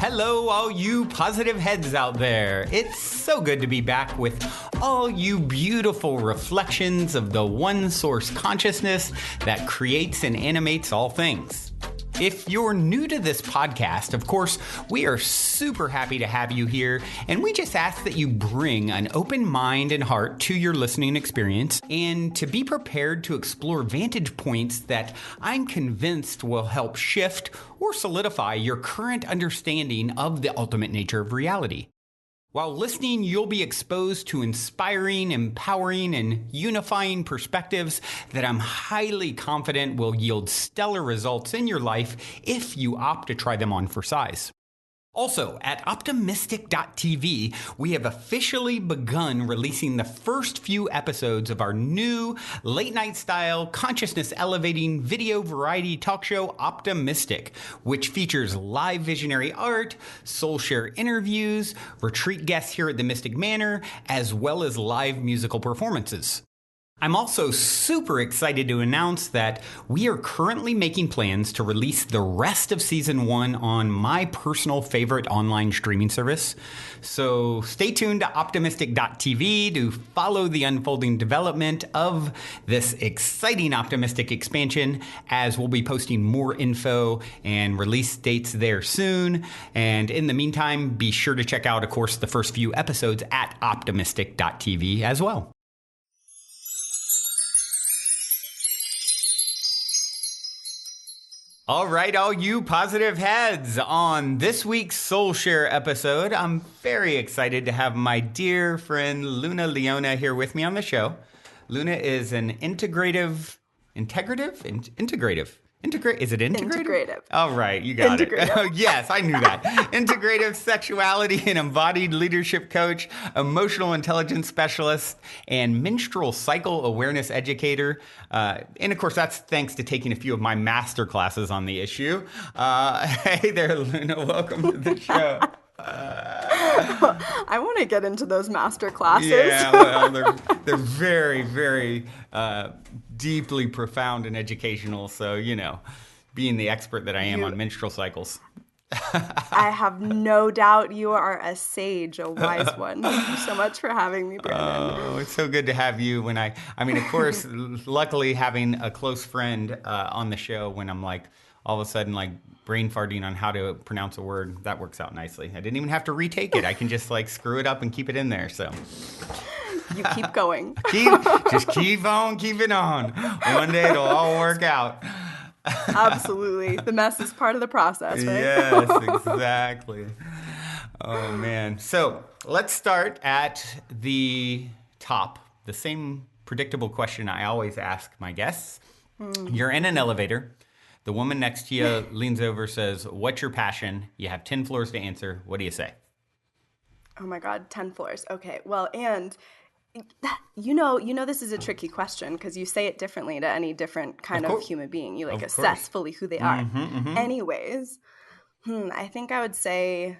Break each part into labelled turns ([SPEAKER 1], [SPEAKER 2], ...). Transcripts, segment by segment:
[SPEAKER 1] Hello, all you positive heads out there. It's so good to be back with all you beautiful reflections of the one source consciousness that creates and animates all things. If you're new to this podcast, of course, we are super happy to have you here, and we just ask that you bring an open mind and heart to your listening experience and to be prepared to explore vantage points that I'm convinced will help shift or solidify your current understanding of the ultimate nature of reality. While listening, you'll be exposed to inspiring, empowering, and unifying perspectives that I'm highly confident will yield stellar results in your life if you opt to try them on for size. Also, at optimistic.tv, we have officially begun releasing the first few episodes of our new late-night style, consciousness-elevating video variety talk show, Optimistic, which features live visionary art, soul share interviews, retreat guests here at the Mystic Manor, as well as live musical performances. I'm also super excited to announce that we are currently making plans to release the rest of Season 1 on my personal favorite online streaming service. So stay tuned to optimistic.tv to follow the unfolding development of this exciting Optimistic expansion, as we'll be posting more info and release dates there soon. And in the meantime, be sure to check out, of course, the first few episodes at optimistic.tv as well. All right, all you positive heads. On this week's Soul Share episode, I'm very excited to have my dear friend Leona here with me on the show. Leona is an integrative. Is it integrative?
[SPEAKER 2] Integrative.
[SPEAKER 1] All right, you got it. Yes, I knew that. Integrative Sexuality and Embodied Leadership Coach, Emotional Intelligence Specialist, and Menstrual Cycle Awareness Educator. And of course, that's thanks to taking a few of my master classes on the issue. Hey there, Leona. Welcome to the show.
[SPEAKER 2] I want to get into those master classes.
[SPEAKER 1] Yeah, well, they're very, very deeply profound and educational. So, being the expert that I am on menstrual cycles.
[SPEAKER 2] I have no doubt you are a sage, a wise one. Thank you so much for having me, Brandon.
[SPEAKER 1] Oh, it's so good to have you. Of course, luckily having a close friend on the show when I'm all of a sudden brain farting on how to pronounce a word, that works out nicely. I didn't even have to retake it. I can just screw it up and keep it in there. So
[SPEAKER 2] you keep going.
[SPEAKER 1] Just keep on keeping on. One day it'll all work out.
[SPEAKER 2] Absolutely. The mess is part of the process, right?
[SPEAKER 1] Yes, exactly. Oh, man. So let's start at the top. The same predictable question I always ask my guests. You're in an elevator. The woman next to you leans over, says, "What's your passion?" You have 10 floors to answer. What do you say?
[SPEAKER 2] Oh my God, 10 floors. Okay. Well, and this is a tricky question because you say it differently to any different kind of human being. You assess fully who they are. Anyways, I think I would say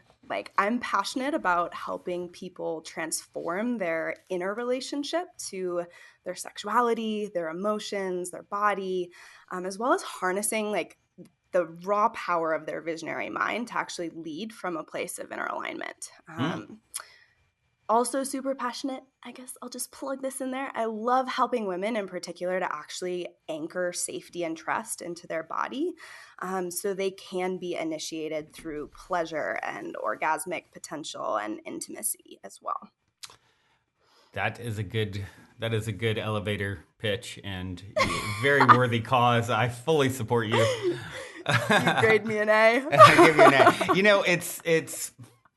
[SPEAKER 2] I'm passionate about helping people transform their inner relationship to their sexuality, their emotions, their body, as well as harnessing the raw power of their visionary mind to actually lead from a place of inner alignment. Also super passionate, I guess I'll just plug this in there. I love helping women in particular to actually anchor safety and trust into their body so they can be initiated through pleasure and orgasmic potential and intimacy as well.
[SPEAKER 1] That is a good elevator pitch and very worthy cause. I fully support you.
[SPEAKER 2] You grade me an A.
[SPEAKER 1] I give you an A. It's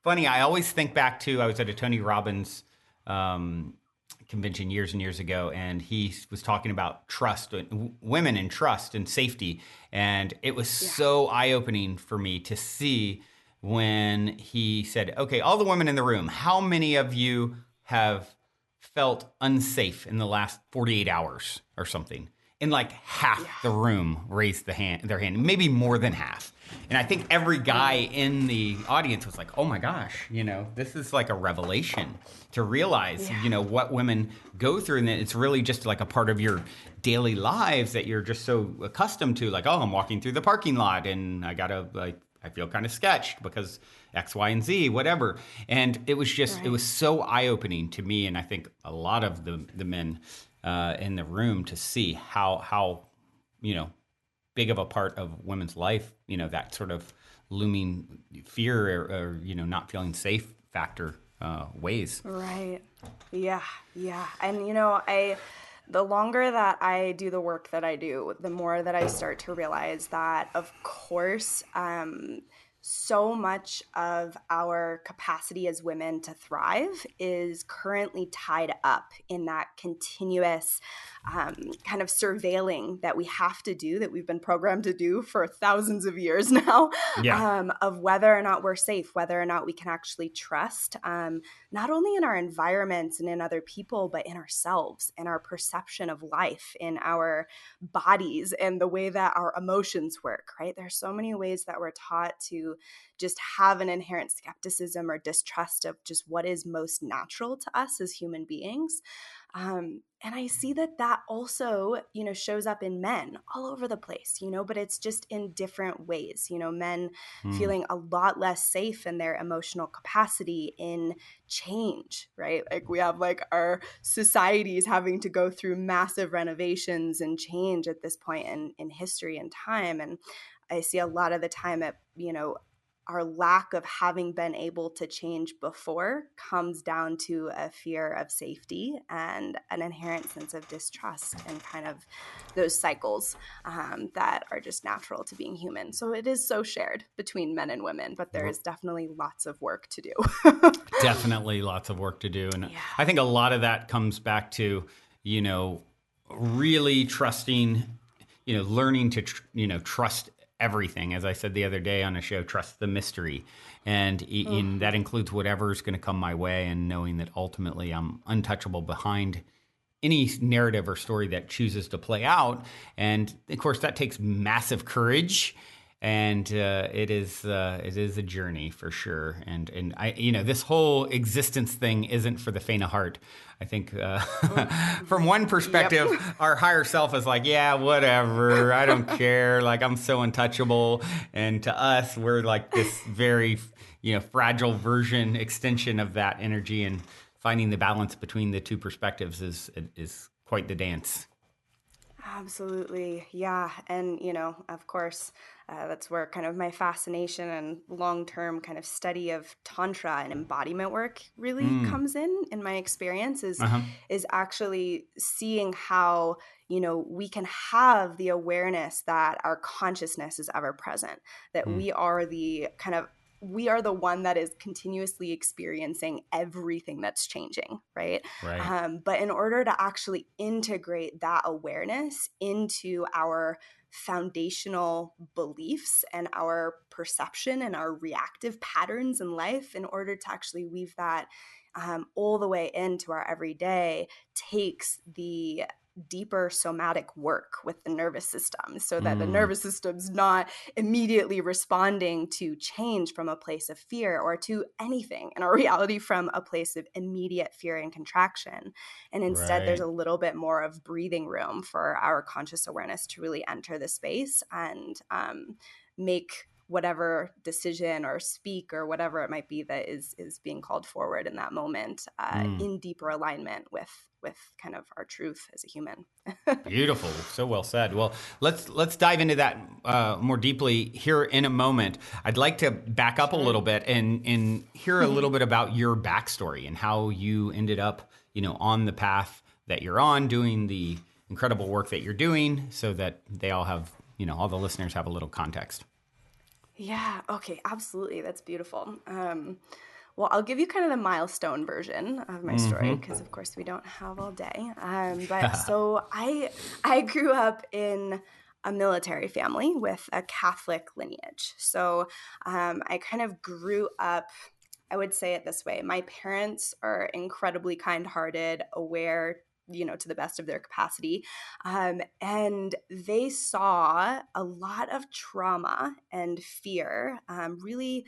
[SPEAKER 1] funny. I always think back to, I was at a Tony Robbins convention years and years ago, and he was talking about trust, women and trust and safety. And it was so eye-opening for me to see when he said, okay, all the women in the room, how many of you have felt unsafe in the last 48 hours or something? And half the room raised their hand, maybe more than half. And I think every guy in the audience was like, oh my gosh, this is a revelation to realize, what women go through. And that it's really just a part of your daily lives that you're just so accustomed to. I'm walking through the parking lot and I got to I feel kind of sketched because X, Y, and Z, whatever. And it was just, it was so eye-opening to me, and I think a lot of the men in the room, to see how big of a part of women's life, that sort of looming fear or not feeling safe factor weighs.
[SPEAKER 2] Right. Yeah. Yeah. And the longer that I do the work that I do, the more that I start to realize that, of course, so much of our capacity as women to thrive is currently tied up in that continuous kind of surveilling that we have to do, that we've been programmed to do for thousands of years now, of whether or not we're safe, whether or not we can actually trust, not only in our environments and in other people, but in ourselves, in our perception of life, in our bodies, and the way that our emotions work, right? There's so many ways that we're taught to just have an inherent skepticism or distrust of just what is most natural to us as human beings. And I see that also, shows up in men all over the place, but it's just in different ways, men feeling a lot less safe in their emotional capacity in change, right? Like we have like our societies having to go through massive renovations and change at this point in history and time. And I see a lot of the time at, our lack of having been able to change before comes down to a fear of safety and an inherent sense of distrust and kind of those cycles that are just natural to being human. So it is so shared between men and women, but there is definitely lots of work to do.
[SPEAKER 1] Definitely lots of work to do. And I think a lot of that comes back to, really trusting, learning to, trust everything. As I said the other day on a show, trust the mystery. And that includes whatever's going to come my way, and knowing that ultimately I'm untouchable behind any narrative or story that chooses to play out. And of course, that takes massive courage. And it is a journey for sure. And I, this whole existence thing isn't for the faint of heart. I think from one perspective, our higher self is like, yeah, whatever, I don't care. Like, I'm so untouchable. And to us, we're like this very, fragile version, extension of that energy. And finding the balance between the two perspectives is quite the dance.
[SPEAKER 2] Absolutely. Yeah. And, of course, that's where kind of my fascination and long-term kind of study of tantra and embodiment work really comes in my experience is actually seeing how, we can have the awareness that our consciousness is ever present, that we are the one that is continuously experiencing everything that's changing, right? But in order to actually integrate that awareness into our foundational beliefs and our perception and our reactive patterns in life, in order to actually weave that all the way into our everyday, takes the deeper somatic work with the nervous system, so that the nervous system's not immediately responding to change from a place of fear or to anything in our reality from a place of immediate fear and contraction. And instead, there's a little bit more of breathing room for our conscious awareness to really enter the space and make whatever decision or speak or whatever it might be that is being called forward in that moment in deeper alignment with kind of our truth as a human.
[SPEAKER 1] Beautiful. So well said. Well, let's dive into that more deeply here in a moment. I'd like to back up a little bit and hear a little bit about your backstory and how you ended up, on the path that you're on, doing the incredible work that you're doing, so that they all have, all the listeners have a little context.
[SPEAKER 2] Yeah. Okay. Absolutely. That's beautiful. Well, I'll give you kind of the milestone version of my story because, of course, we don't have all day. But so I grew up in a military family with a Catholic lineage. So I kind of grew up, I would say it this way. My parents are incredibly kind-hearted, aware, to the best of their capacity. And they saw a lot of trauma and fear really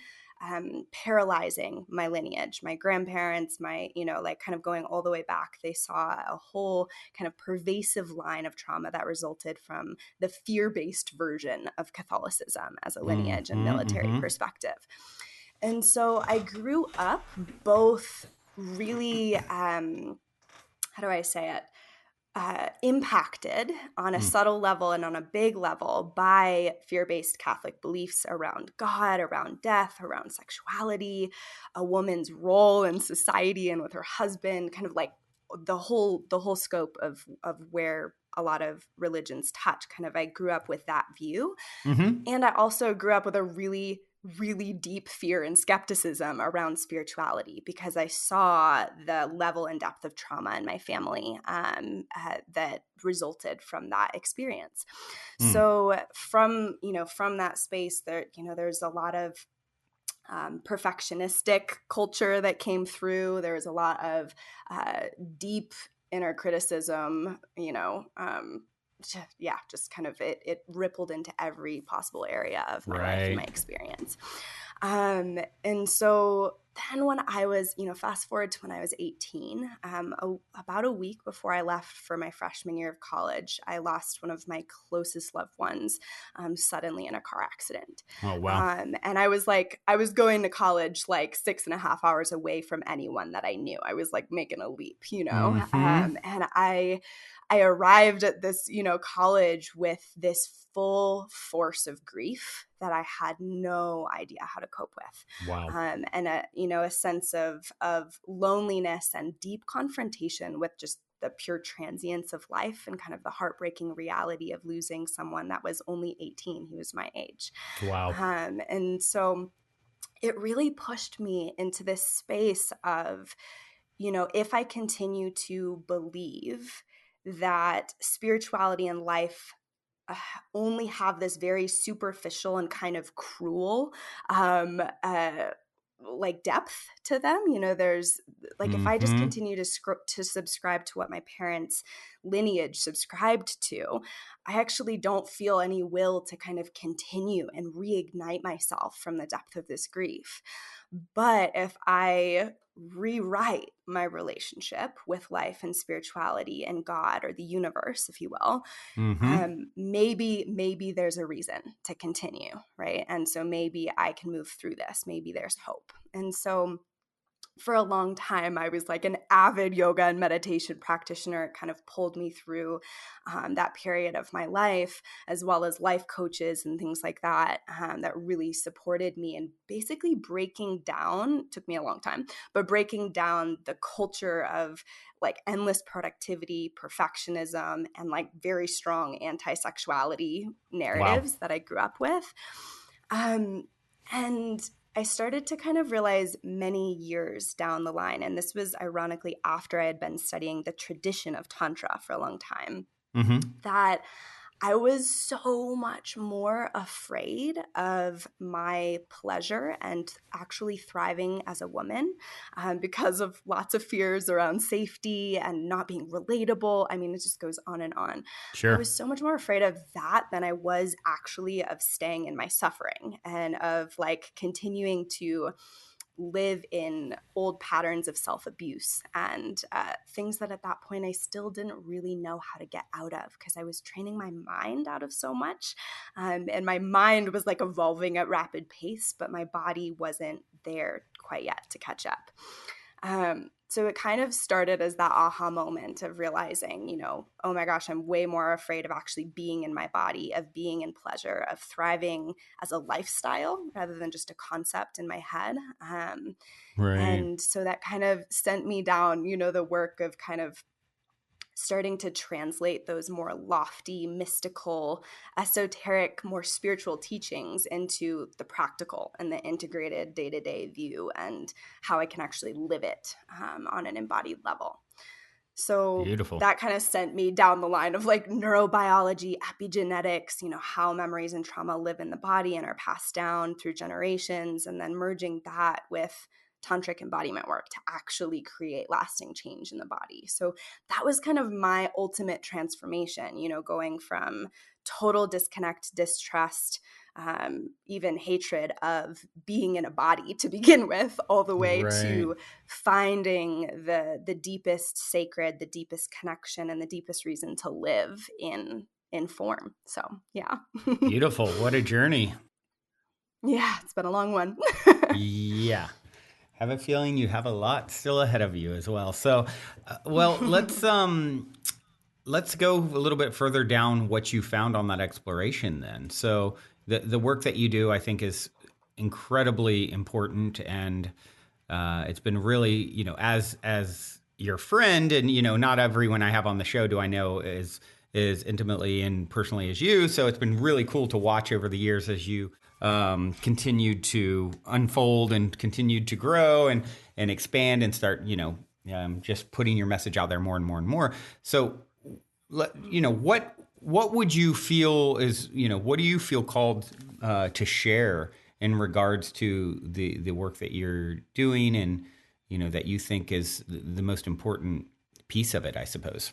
[SPEAKER 2] paralyzing my lineage. My grandparents, like kind of going all the way back, they saw a whole kind of pervasive line of trauma that resulted from the fear-based version of Catholicism as a lineage and military perspective. And so I grew up both really, how do I say it? Impacted on a subtle level and on a big level by fear-based Catholic beliefs around God, around death, around sexuality, a woman's role in society and with her husband, kind of like the whole scope of where a lot of religions touch. Kind of, I grew up with that view. And I also grew up with a really deep fear and skepticism around spirituality, because I saw the level and depth of trauma in my family that resulted from that experience. So from that space, there's a lot of perfectionistic culture that came through. There was a lot of deep inner criticism, just kind of it rippled into every possible area of my life and my experience. And so then when I was, fast forward to when I was 18, about a week before I left for my freshman year of college, I lost one of my closest loved ones suddenly in a car accident.
[SPEAKER 1] Oh, wow.
[SPEAKER 2] And I was going to college like 6.5 hours away from anyone that I knew. I was like making a leap, and I arrived at this, college with this full force of grief that I had no idea how to cope with.
[SPEAKER 1] Wow.
[SPEAKER 2] And a sense of loneliness and deep confrontation with just the pure transience of life and kind of the heartbreaking reality of losing someone that was only 18. He was my age.
[SPEAKER 1] Wow.
[SPEAKER 2] And so it really pushed me into this space of, if I continue to believe that spirituality and life only have this very superficial and kind of cruel like depth to them, there's like, if I just continue to subscribe to what my parents' lineage subscribed to, I actually don't feel any will to kind of continue and reignite myself from the depth of this grief. But if I rewrite my relationship with life and spirituality and God, or the universe, if you will, maybe there's a reason to continue, right? And so maybe I can move through this. Maybe there's hope. And so for a long time, I was like an avid yoga and meditation practitioner. It kind of pulled me through that period of my life, as well as life coaches and things like that, that really supported me in basically breaking down, took me a long time, but breaking down the culture of like endless productivity, perfectionism, and like very strong anti-sexuality narratives that I grew up with. And I started to kind of realize many years down the line, and this was ironically after I had been studying the tradition of tantra for a long time, that I was so much more afraid of my pleasure and actually thriving as a woman because of lots of fears around safety and not being relatable. I mean, it just goes on and on.
[SPEAKER 1] Sure.
[SPEAKER 2] I was so much more afraid of that than I was actually of staying in my suffering and of like continuing to live in old patterns of self-abuse and things that at that point I still didn't really know how to get out of, because I was training my mind out of so much. And my mind was like evolving at rapid pace, but my body wasn't there quite yet to catch up. So it kind of started as that aha moment of realizing, oh my gosh, I'm way more afraid of actually being in my body, of being in pleasure, of thriving as a lifestyle rather than just a concept in my head. And so that kind of sent me down, the work of kind of starting to translate those more lofty, mystical, esoteric, more spiritual teachings into the practical and the integrated day-to-day view and how I can actually live it on an embodied level. So
[SPEAKER 1] Beautiful.
[SPEAKER 2] That kind of sent me down the line of like neurobiology, epigenetics, how memories and trauma live in the body and are passed down through generations, and then merging that with tantric embodiment work to actually create lasting change in the body. So that was kind of my ultimate transformation, going from total disconnect, distrust, even hatred of being in a body to begin with, all the way to finding the deepest sacred, the deepest connection, and the deepest reason to live in form. So yeah.
[SPEAKER 1] Beautiful. What a journey.
[SPEAKER 2] Yeah, it's been a long one.
[SPEAKER 1] Yeah. Have a feeling you have a lot still ahead of you as well. So, well, let's go a little bit further down what you found on that exploration then. So the work that you do, I think, is incredibly important, and it's been really, as your friend, and not everyone I have on the show do I know is intimately and personally as you. So it's been really cool to watch over the years as you continued to unfold and continued to grow and expand and start, just putting your message out there more and more and more. So, what would you feel is, what do you feel called to share in regards to the work that you're doing and, that you think is the most important piece of it, I suppose?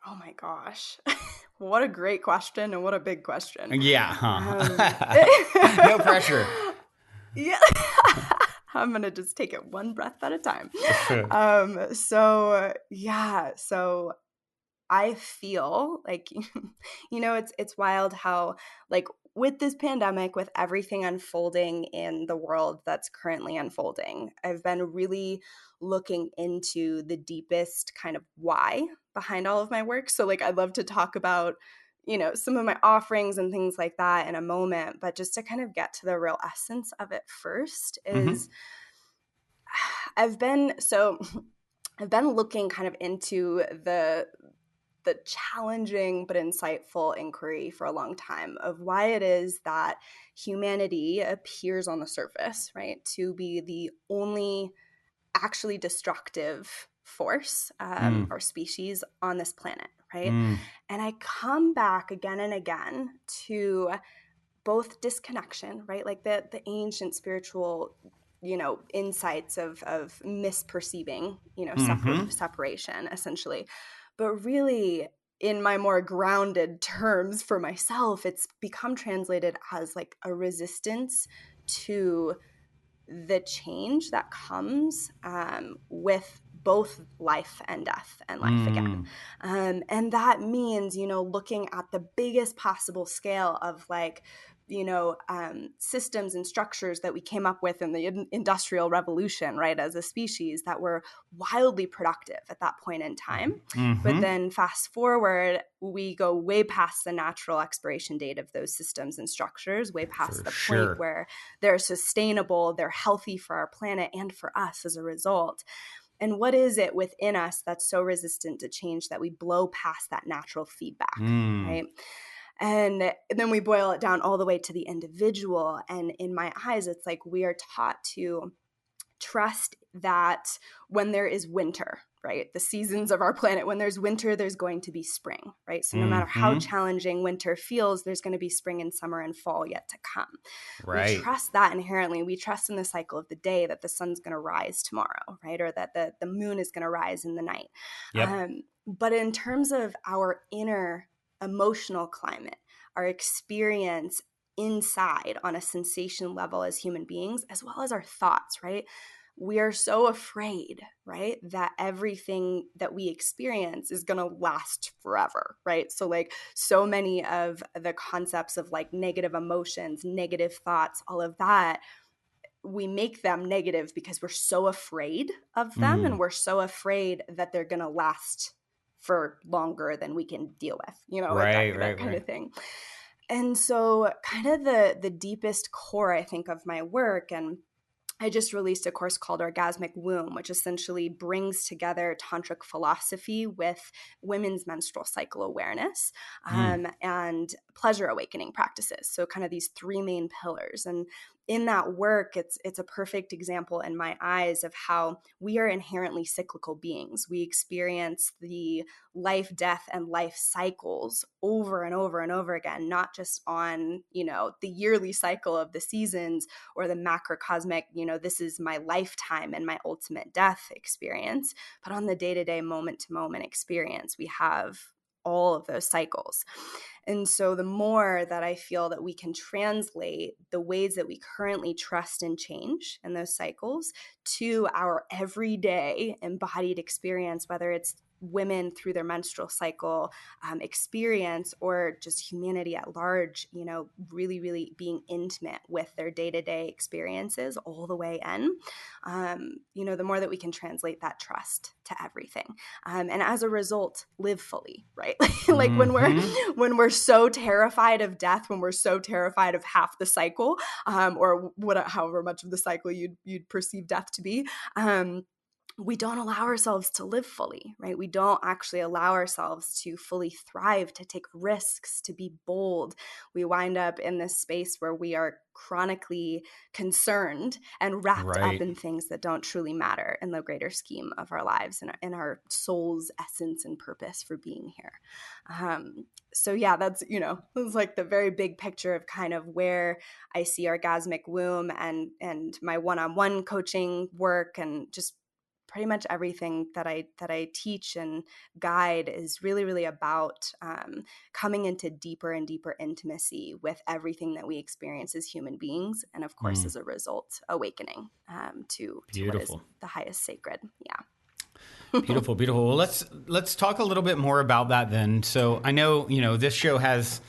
[SPEAKER 2] Oh my gosh. What a great question, and what a big question.
[SPEAKER 1] Yeah, no pressure.
[SPEAKER 2] Yeah. I'm going to just take it one breath at a time.
[SPEAKER 1] Sure.
[SPEAKER 2] So I feel like, it's wild how, like, with this pandemic, with everything unfolding in the world that's currently unfolding, I've been really looking into the deepest kind of why behind all of my work. So, like, I'd love to talk about, some of my offerings and things like that in a moment, but just to kind of get to the real essence of it first is I've been looking kind of into the challenging but insightful inquiry for a long time of why it is that humanity appears on the surface, right, to be the only actually destructive force or species on this planet, right? And I come back again and again to both disconnection, right, like the ancient spiritual insights of misperceiving separation essentially, but really in my more grounded terms for myself, it's become translated as like a resistance to the change that comes with both life and death and life again. And that means, looking at the biggest possible scale of like, systems and structures that we came up with in the Industrial Revolution, right, as a species that were wildly productive at that point in time. But then fast forward, we go way past the natural expiration date of those systems and structures, way past the point where they're sustainable, they're healthy for our planet and for us as a result. And what is it within us that's so resistant to change that we blow past that natural feedback, right? And then we boil it down all the way to the individual. And in my eyes, it's like we are taught to trust that when there is winter, right, the seasons of our planet, when there's winter, there's going to be spring, right? So no matter how challenging winter feels, there's going to be spring and summer and fall yet to come. Right. We trust that inherently. We trust in the cycle of the day that the sun's going to rise tomorrow, right? Or that the moon is going to rise in the night. Yep. But in terms of our inner emotional climate, our experience inside on a sensation level as human beings, as well as our thoughts, right? We are so afraid, right, that everything that we experience is going to last forever, right? So like so many of the concepts of like negative emotions, negative thoughts, all of that, we make them negative because we're so afraid of them and we're so afraid that they're going to last for longer than we can deal with, like that kind of thing. And so kind of the deepest core, I think, of my work, and I just released a course called Orgasmic Womb, which essentially brings together tantric philosophy with women's menstrual cycle awareness and pleasure awakening practices. So kind of these three main pillars. And in that work, it's a perfect example in my eyes of how we are inherently cyclical beings. We experience the life, death, and life cycles over and over and over again, not just on, the yearly cycle of the seasons or the macrocosmic, this is my lifetime and my ultimate death experience, but on the day-to-day, moment-to-moment experience, we have all of those cycles. And so the more that I feel that we can translate the ways that we currently trust in change and those cycles to our everyday embodied experience, whether it's women through their menstrual cycle experience or just humanity at large, really, really being intimate with their day-to-day experiences all the way in, the more that we can translate that trust to everything. And as a result, live fully, right? Like when we're so terrified of death, when we're so terrified of half the cycle, or however much of the cycle you'd perceive death to be, we don't allow ourselves to live fully, right? We don't actually allow ourselves to fully thrive, to take risks, to be bold. We wind up in this space where we are chronically concerned and wrapped up in things that don't truly matter in the greater scheme of our lives and in our soul's essence and purpose for being here. So yeah, that's, it's like the very big picture of kind of where I see orgasmic womb and my one-on-one coaching work, and just pretty much everything that I teach and guide is really, really about coming into deeper and deeper intimacy with everything that we experience as human beings. And of course, as a result, awakening to what is the highest sacred. Yeah.
[SPEAKER 1] Beautiful, beautiful. Well, let's talk a little bit more about that then. So I know, this show has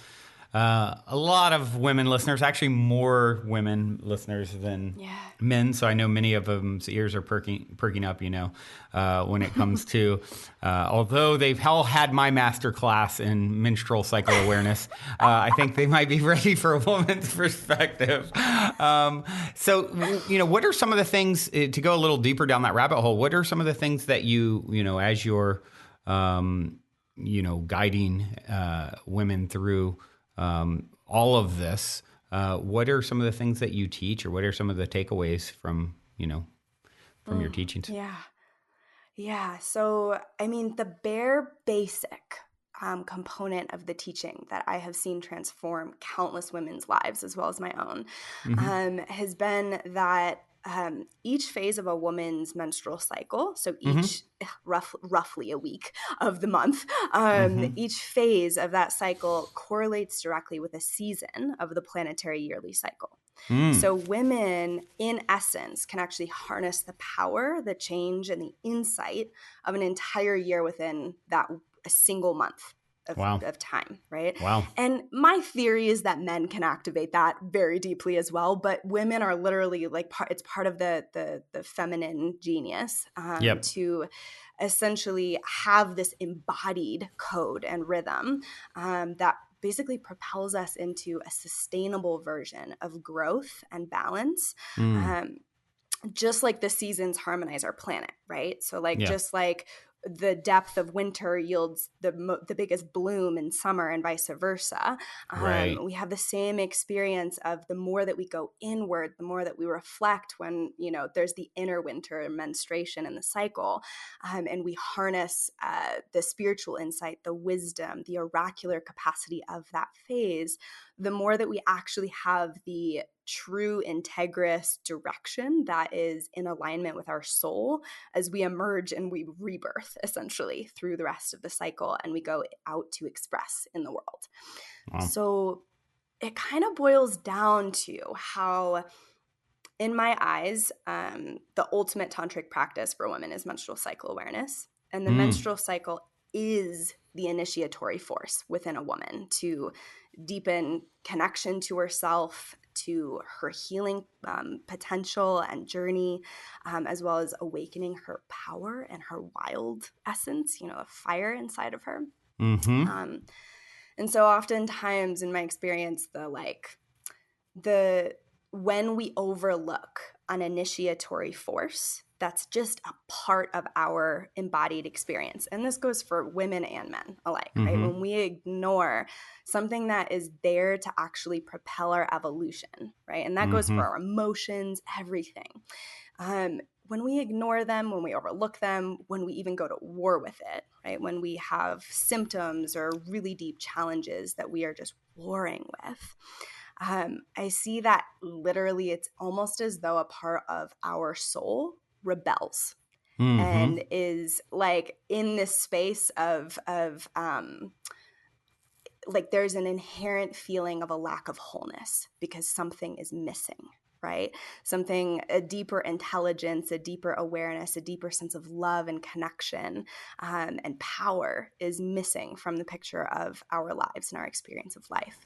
[SPEAKER 1] a lot of women listeners, actually more women listeners than men. So I know many of them's ears are perking up, when it comes to, although they've all had my master class in menstrual cycle awareness, I think they might be ready for a woman's perspective. So, what are some of the things, to go a little deeper down that rabbit hole, what are some of the things that as you're, guiding women through all of this, what are some of the things that you teach, or what are some of the takeaways from your teachings?
[SPEAKER 2] Yeah. So, the bare basic component of the teaching that I have seen transform countless women's lives, as well as my own, has been that each phase of a woman's menstrual cycle, so each roughly a week of the month, each phase of that cycle correlates directly with a season of the planetary yearly cycle. So women, in essence, can actually harness the power, the change, and the insight of an entire year within a single month of time, right?
[SPEAKER 1] Wow.
[SPEAKER 2] And my theory is that men can activate that very deeply as well, but women are literally it's part of the feminine genius to essentially have this embodied code and rhythm that basically propels us into a sustainable version of growth and balance. Just like the seasons harmonize our planet, right? So just like the depth of winter yields the biggest bloom in summer and vice versa. We have the same experience of the more that we go inward, the more that we reflect when, there's the inner winter menstruation in the cycle. And we harness the spiritual insight, the wisdom, the oracular capacity of that phase, the more that we actually have the true integrous direction that is in alignment with our soul as we emerge and we rebirth essentially through the rest of the cycle, and we go out to express in the world. Wow. So it kind of boils down to how, in my eyes, the ultimate tantric practice for women is menstrual cycle awareness, and the menstrual cycle is the initiatory force within a woman to deepen connection to herself, to her healing potential and journey, as well as awakening her power and her wild essence, a fire inside of her. And so oftentimes in my experience, when we overlook an initiatory force, that's just a part of our embodied experience. And this goes for women and men alike, right? When we ignore something that is there to actually propel our evolution, right? And that goes for our emotions, everything. When we ignore them, when we overlook them, when we even go to war with it, right? When we have symptoms or really deep challenges that we are just warring with, I see that literally it's almost as though a part of our soul rebels and is in this space of like there's an inherent feeling of a lack of wholeness because something is missing, right? Something, a deeper intelligence, a deeper awareness, a deeper sense of love and connection and power is missing from the picture of our lives and our experience of life.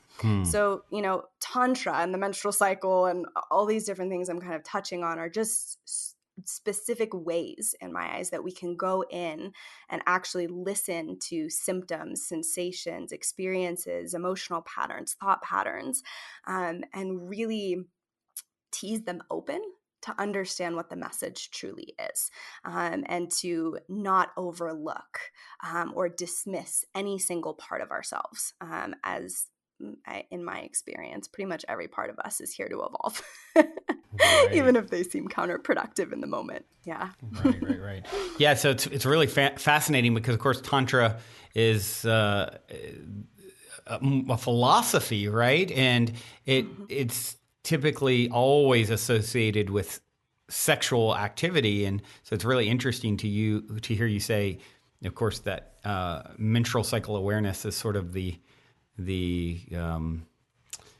[SPEAKER 2] So, you know, Tantra and the menstrual cycle and all these different things I'm kind of touching on are just specific ways, in my eyes, that we can go in and actually listen to symptoms, sensations, experiences, emotional patterns, thought patterns, and really tease them open to understand what the message truly is, and to not overlook or dismiss any single part of ourselves, as in my experience, pretty much every part of us is here to evolve, right. Even if they seem counterproductive in the moment. Yeah.
[SPEAKER 1] Right. Yeah. So it's really fascinating because, of course, Tantra is a philosophy, right? And it's typically always associated with sexual activity. And so it's really interesting to hear you say, of course, that menstrual cycle awareness is sort of the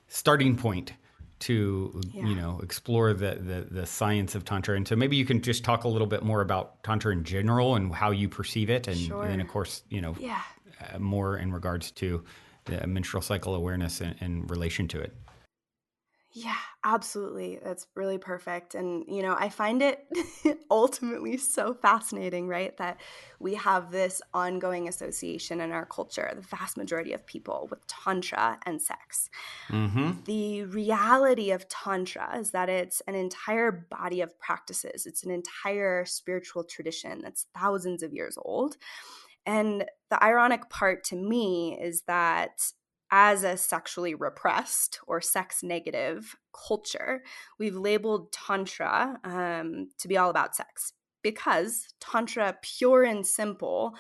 [SPEAKER 1] starting point to explore the science of Tantra. And so maybe you can just talk a little bit more about Tantra in general and how you perceive it, and then of course more in regards to the menstrual cycle awareness in relation to it.
[SPEAKER 2] Yeah, absolutely. That's really perfect. And, you know, I find it ultimately so fascinating, right, that we have this ongoing association in our culture, the vast majority of people, with Tantra and sex. The reality of Tantra is that it's an entire body of practices. It's an entire spiritual tradition that's thousands of years old. And the ironic part to me is that as a sexually repressed or sex negative culture, we've labeled Tantra to be all about sex, because Tantra, pure and simple,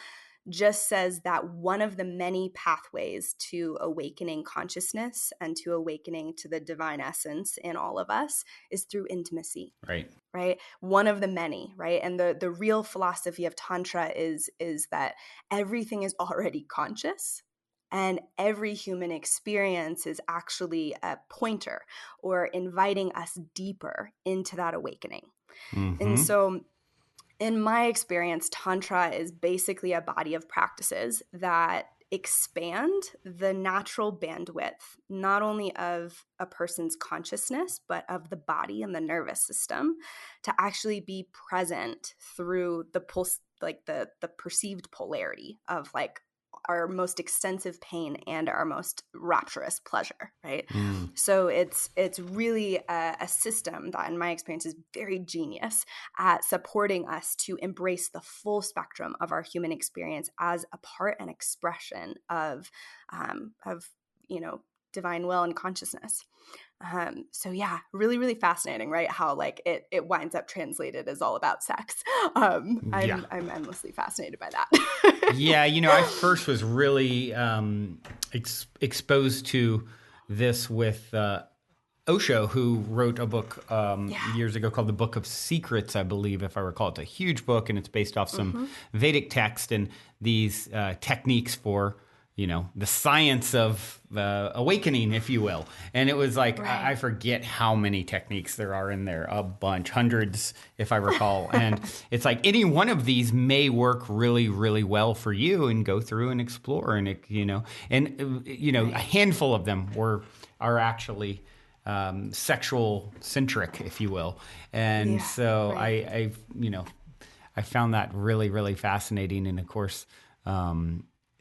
[SPEAKER 2] just says that one of the many pathways to awakening consciousness and to awakening to the divine essence in all of us is through intimacy. Right? One of the many, right? And the real philosophy of Tantra is that everything is already conscious, and every human experience is actually a pointer or inviting us deeper into that awakening. And so in my experience, Tantra is basically a body of practices that expand the natural bandwidth, not only of a person's consciousness, but of the body and the nervous system, to actually be present through the pulse, like the perceived polarity of like our most extensive pain and our most rapturous pleasure, right? So it's really a system that, in my experience, is very genius at supporting us to embrace the full spectrum of our human experience as a part and expression of divine will and consciousness. So yeah, really, really fascinating, right? How like it winds up translated as all about sex. I'm endlessly fascinated by that.
[SPEAKER 1] Yeah, I first was really exposed to this with Osho, who wrote a book years ago called The Book of Secrets, I believe, if I recall. It's a huge book, and it's based off some Vedic text and these techniques for the science of awakening, if you will. And it was like, I forget how many techniques there are in there, a bunch, hundreds, if I recall. And it's like any one of these may work really, really well for you, and go through and explore. And, a handful of them are actually sexual centric, if you will. And I found that really, really fascinating. And of course,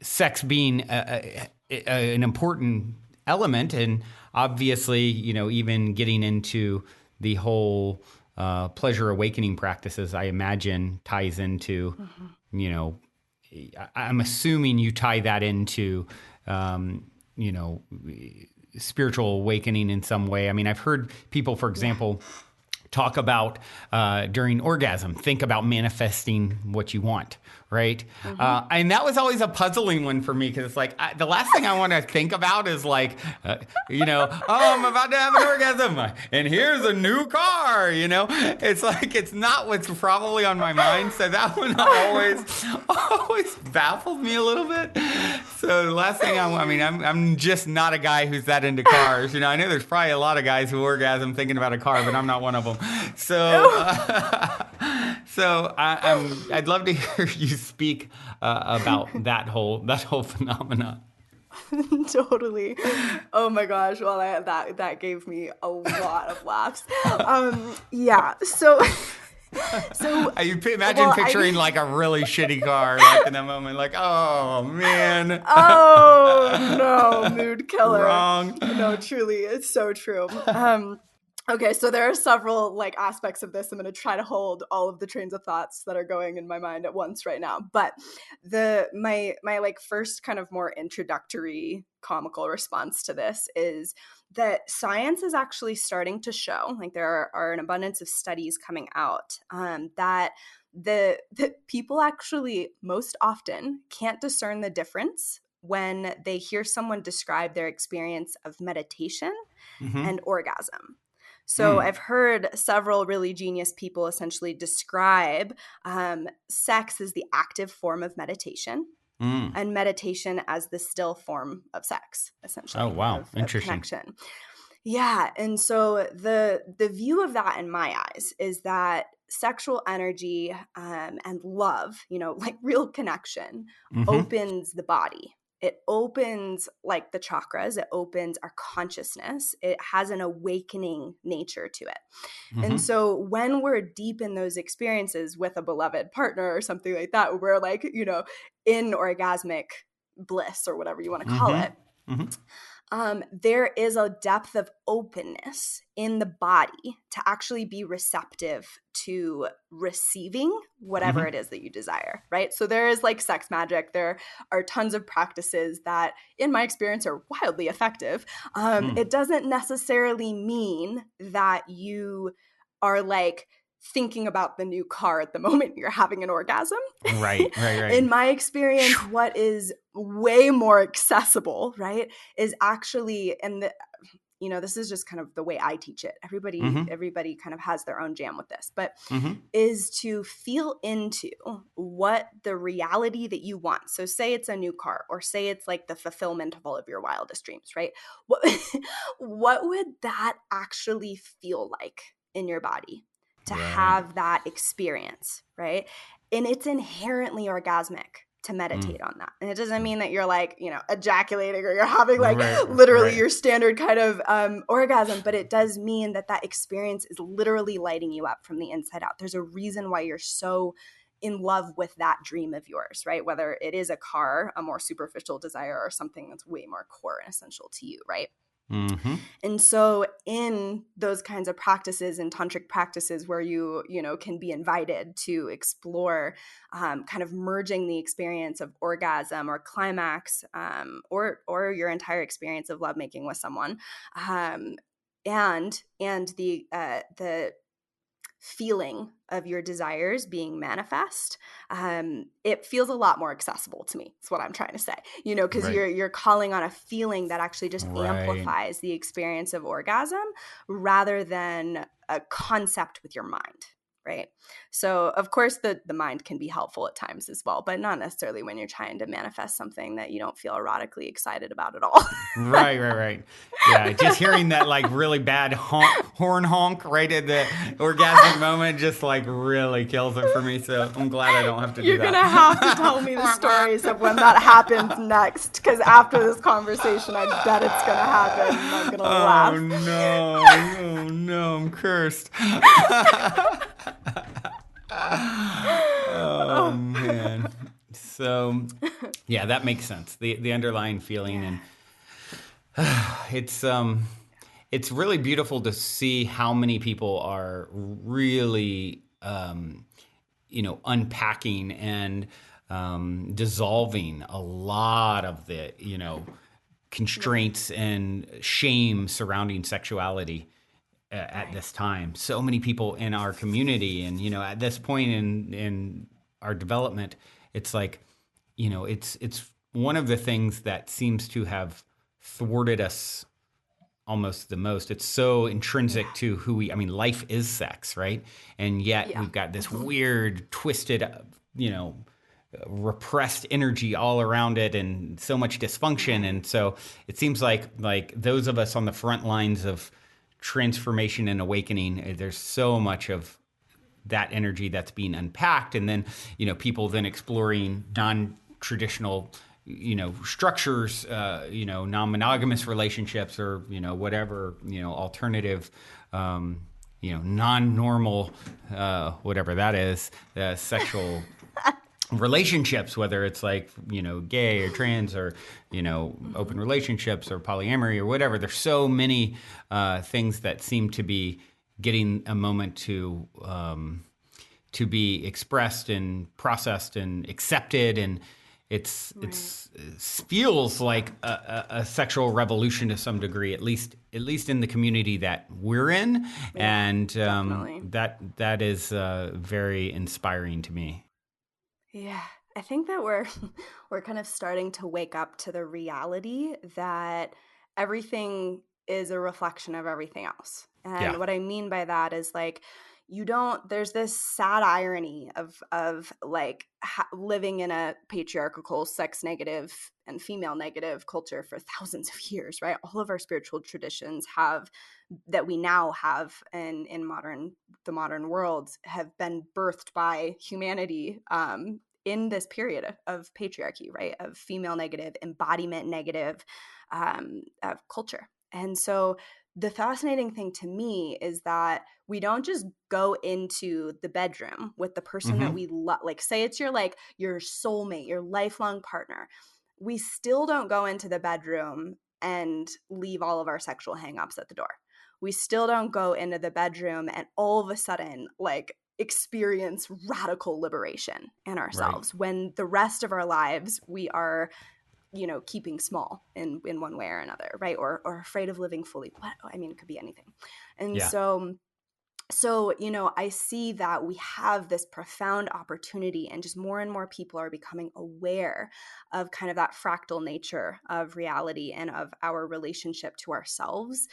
[SPEAKER 1] sex being an important element, and obviously, even getting into the whole pleasure awakening practices, I imagine ties into, I'm assuming you tie that into, spiritual awakening in some way. I mean, I've heard people, for example, talk about during orgasm. Think about manifesting what you want, right? And that was always a puzzling one for me, because it's like the last thing I want to think about is like, oh, I'm about to have an orgasm, and here's a new car. It's like it's not what's probably on my mind. So that one always baffled me a little bit. So the last thing I'm just not a guy who's that into cars. I know there's probably a lot of guys who orgasm thinking about a car, but I'm not one of them. So, I'd love to hear you speak about that whole phenomenon.
[SPEAKER 2] Totally. Oh my gosh. Well, that gave me a lot of laughs. Yeah. So
[SPEAKER 1] you imagine picturing like a really shitty car like in that moment, like, oh man.
[SPEAKER 2] Oh no, mood killer.
[SPEAKER 1] Wrong.
[SPEAKER 2] No, truly, it's so true. Okay, so there are several like aspects of this. I'm going to try to hold all of the trains of thoughts that are going in my mind at once right now. But my like first kind of more introductory comical response to this is that science is actually starting to show, like there are an abundance of studies coming out that the people actually most often can't discern the difference when they hear someone describe their experience of meditation and orgasm. So I've heard several really genius people essentially describe sex as the active form of meditation and meditation as the still form of sex, essentially.
[SPEAKER 1] Oh, wow.
[SPEAKER 2] Of
[SPEAKER 1] interesting.
[SPEAKER 2] Connection. Yeah. And so the view of that in my eyes is that sexual energy and love, like real connection, opens the body. It opens like the chakras. It opens our consciousness. It has an awakening nature to it. And so when we're deep in those experiences with a beloved partner or something like that, we're like, in orgasmic bliss or whatever you want to call it. There is a depth of openness in the body to actually be receptive to receiving whatever it is that you desire, right? So there is like sex magic. There are tons of practices that, in my experience, are wildly effective. It doesn't necessarily mean that you are like thinking about the new car at the moment you're having an orgasm.
[SPEAKER 1] Right.
[SPEAKER 2] In my experience, what is way more accessible, right, is actually, and this is just kind of the way I teach it. Everybody kind of has their own jam with this, but is to feel into what the reality that you want. So say it's a new car, or say it's like the fulfillment of all of your wildest dreams, right? What would that actually feel like in your body? To have that experience, right? And it's inherently orgasmic to meditate on that. And it doesn't mean that you're like, ejaculating or you're having like literally your standard kind of orgasm, but it does mean that experience is literally lighting you up from the inside out. There's a reason why you're so in love with that dream of yours, right? Whether it is a car, a more superficial desire, or something that's way more core and essential to you, right? And so in those kinds of practices and tantric practices where you can be invited to explore kind of merging the experience of orgasm or climax or your entire experience of lovemaking with someone and the feeling of your desires being manifest, it feels a lot more accessible to me. That's what I'm trying to say, because you're calling on a feeling that actually just amplifies the experience of orgasm rather than a concept with your mind. Right. So of course the mind can be helpful at times as well, but not necessarily when you're trying to manifest something that you don't feel erotically excited about at all.
[SPEAKER 1] Right. Yeah. Just hearing that like really bad horn honk right at the orgasmic moment just like really kills it for me. So I'm glad I don't have to do that.
[SPEAKER 2] You're going to have to tell me the stories of when that happens next, because after this conversation, I bet it's going to happen. And I'm going to laugh.
[SPEAKER 1] Oh no, I'm cursed. Oh man. So yeah, that makes sense. The underlying feeling, and it's really beautiful to see how many people are really unpacking and dissolving a lot of the constraints and shame surrounding sexuality. at this time. So many people in our community, and at this point in our development, it's like, it's one of the things that seems to have thwarted us almost the most. It's so intrinsic to who life is sex, right? And yet we've got this weird, twisted, repressed energy all around it, and so much dysfunction. And so it seems like those of us on the front lines of transformation and awakening, there's so much of that energy that's being unpacked. And then, people then exploring non-traditional structures, non-monogamous relationships, or, whatever, alternative, non-normal, whatever that is, sexual relationships, whether it's like, gay or trans or, open relationships or polyamory or whatever. There's so many things that seem to be getting a moment to be expressed and processed and accepted. And it feels like a sexual revolution to some degree, at least in the community that we're in. Yeah, and that is very inspiring to me.
[SPEAKER 2] Yeah, I think that we're kind of starting to wake up to the reality that everything is a reflection of everything else. And what I mean by that is like, there's this sad irony of like living in a patriarchal, sex negative and female negative culture for thousands of years, right? All of our spiritual traditions that we now have in the modern world have been birthed by humanity in this period of patriarchy, right? Of female negative, embodiment negative of culture. And so the fascinating thing to me is that we don't just go into the bedroom with the person that we love, like say it's your soulmate, your lifelong partner. We still don't go into the bedroom and leave all of our sexual hangups at the door. We still don't go into the bedroom and all of a sudden like experience radical liberation in ourselves, when the rest of our lives we are keeping small in one way or another, right? Or afraid of living fully. It could be anything. And so, I see that we have this profound opportunity, and just more and more people are becoming aware of kind of that fractal nature of reality and of our relationship to ourselves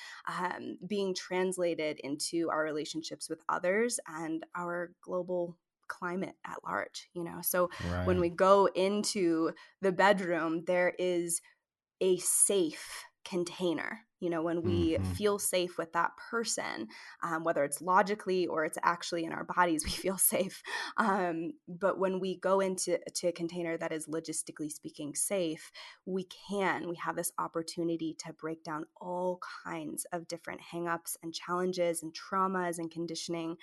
[SPEAKER 2] being translated into our relationships with others and our global climate at large, So when we go into the bedroom, there is a safe container, when we feel safe with that person, whether it's logically or it's actually in our bodies, we feel safe. But when we go into a container that is logistically speaking safe, we have this opportunity to break down all kinds of different hangups and challenges and traumas and conditioning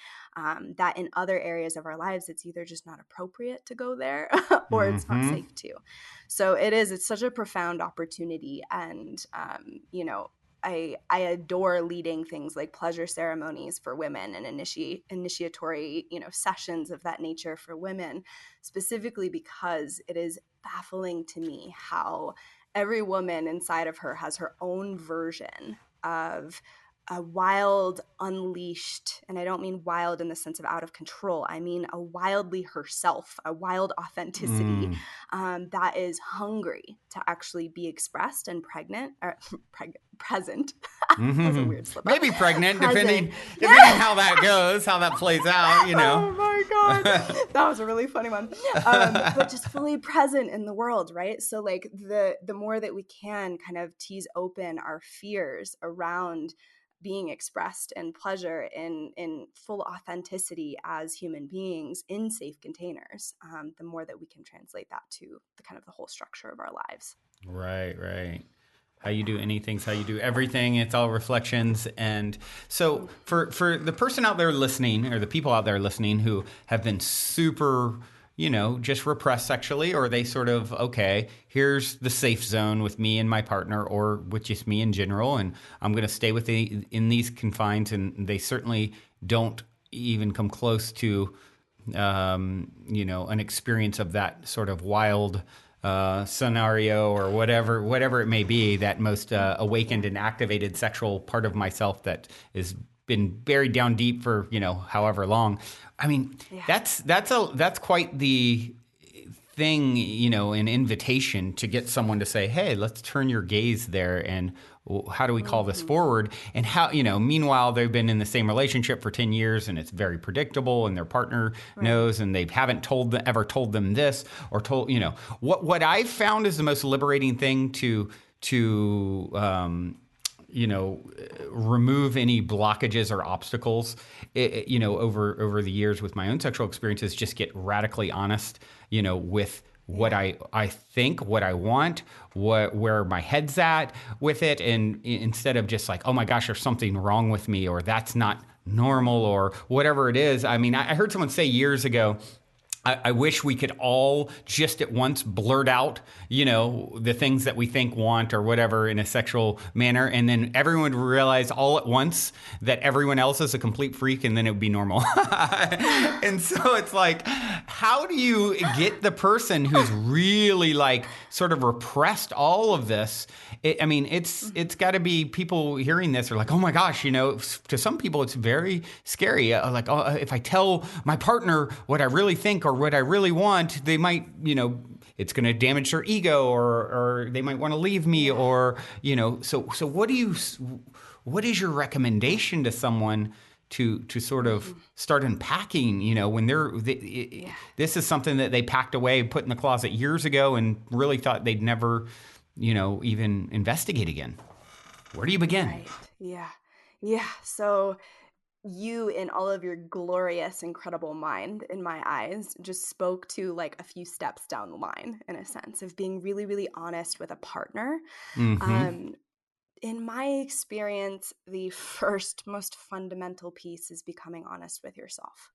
[SPEAKER 2] that in other areas of our lives, it's either just not appropriate to go there or it's not safe to. So it's such a profound opportunity. And, I adore leading things like pleasure ceremonies for women and initiatory, sessions of that nature for women, specifically because it is baffling to me how every woman inside of her has her own version of a wild, unleashed, and I don't mean wild in the sense of out of control. I mean a wildly herself, a wild authenticity that is hungry to actually be expressed and present. That's a weird slip up.
[SPEAKER 1] Maybe pregnant, depending how that goes, how that plays out,
[SPEAKER 2] Oh my God. That was a really funny one. But just fully present in the world, right? So like the more that we can kind of tease open our fears around being expressed in pleasure in full authenticity as human beings in safe containers, the more that we can translate that to the kind of the whole structure of our lives.
[SPEAKER 1] Right. How you do anything is how you do everything. It's all reflections. And so for the person out there listening, or the people out there listening who have been super, just repressed sexually, or they sort of, okay, here's the safe zone with me and my partner, or with just me in general, and I'm going to stay in these confines, and they certainly don't even come close to, an experience of that sort of wild scenario, or whatever it may be, that most awakened and activated sexual part of myself that is been buried down deep for, however long. I mean, that's quite the thing, an invitation to get someone to say, hey, let's turn your gaze there, and how do we call this forward? And how, meanwhile, they've been in the same relationship for 10 years and it's very predictable, and their partner knows, and they haven't ever told them this, or told, what I've found is the most liberating thing to remove any blockages or obstacles, over the years with my own sexual experiences, just get radically honest, with what I think, what I want, where my head's at with it. And instead of just like, oh my gosh, there's something wrong with me, or that's not normal, or whatever it is. I mean, I heard someone say years ago, I wish we could all just at once blurt out, the things that we think, want, or whatever in a sexual manner. And then everyone would realize all at once that everyone else is a complete freak, and then it would be normal. And so it's like, how do you get the person who's really like sort of repressed all of this? It's got to be people hearing this are like, oh my gosh, to some people it's very scary. If I tell my partner what I really think or what I really want, they might, it's going to damage their ego, or they might want to leave me, or, so what is your recommendation to someone to sort of start unpacking, when this is something that they packed away, put in the closet years ago, and really thought they'd never, even investigate again? Where do you begin?
[SPEAKER 2] Right. Yeah. So you, in all of your glorious, incredible mind, in my eyes, just spoke to like a few steps down the line, in a sense of being really, really honest with a partner.
[SPEAKER 1] Mm-hmm.
[SPEAKER 2] In my experience, the first most fundamental piece is becoming honest with yourself.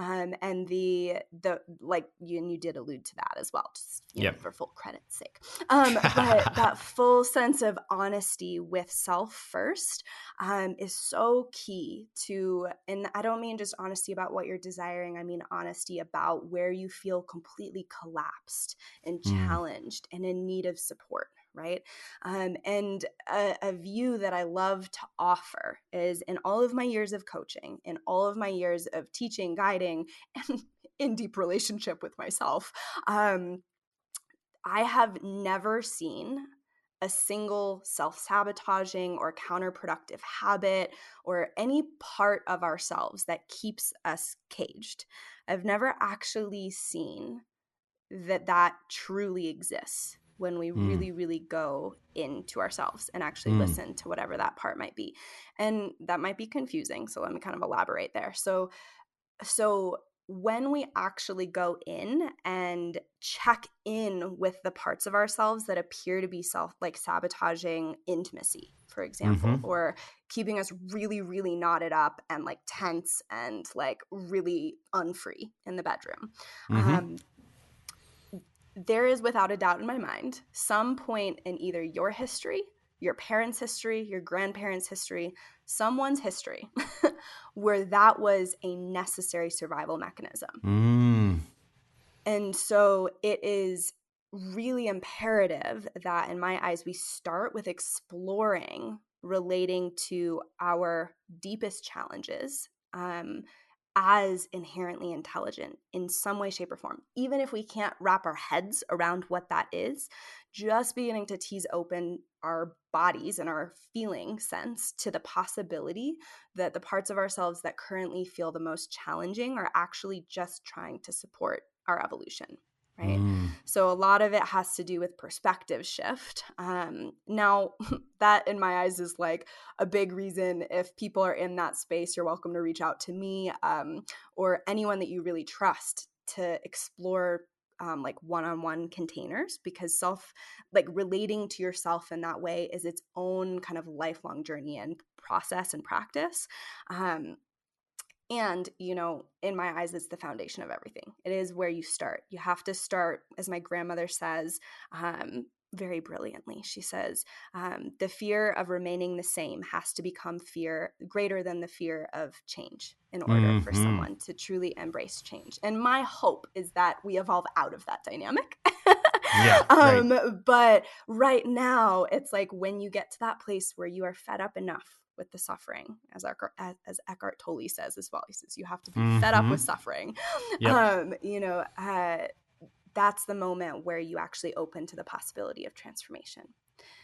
[SPEAKER 2] And the like you, and you did allude to that as well, just for full credit's sake. But that full sense of honesty with self first is so key to, and I don't mean just honesty about what you're desiring. I mean honesty about where you feel completely collapsed and challenged and in need of support. Right. And a view that I love to offer is, in all of my years of coaching, in all of my years of teaching, guiding, and in deep relationship with myself, I have never seen a single self-sabotaging or counterproductive habit or any part of ourselves that keeps us caged. I've never actually seen that truly exists when we really, really go into ourselves and actually listen to whatever that part might be. And that might be confusing. So let me kind of elaborate there. So when we actually go in and check in with the parts of ourselves that appear to be sabotaging intimacy, for example, or keeping us really, really knotted up and like tense and like really unfree in the bedroom, there is, without a doubt in my mind, some point in either your history, your parents' history, your grandparents' history, someone's history, where that was a necessary survival mechanism. And so it is really imperative that, in my eyes, we start with exploring relating to our deepest challenges as inherently intelligent in some way, shape, or form. Even if we can't wrap our heads around what that is, just beginning to tease open our bodies and our feeling sense to the possibility that the parts of ourselves that currently feel the most challenging are actually just trying to support our evolution. Right. So a lot of it has to do with perspective shift. Now, that in my eyes is like a big reason. If people are in that space, you're welcome to reach out to me or anyone that you really trust to explore like one-on-one containers, because relating to yourself in that way is its own kind of lifelong journey and process and practice. And, in my eyes, it's the foundation of everything. It is where you start. You have to start, as my grandmother says, very brilliantly. She says, the fear of remaining the same has to become fear greater than the fear of change in order for someone to truly embrace change. And my hope is that we evolve out of that dynamic.
[SPEAKER 1] Yeah, right.
[SPEAKER 2] But right now, it's like when you get to that place where you are fed up enough with the suffering, as Eckhart Tolle says as well. He says you have to be fed up with suffering.
[SPEAKER 1] Yep.
[SPEAKER 2] That's the moment where you actually open to the possibility of transformation.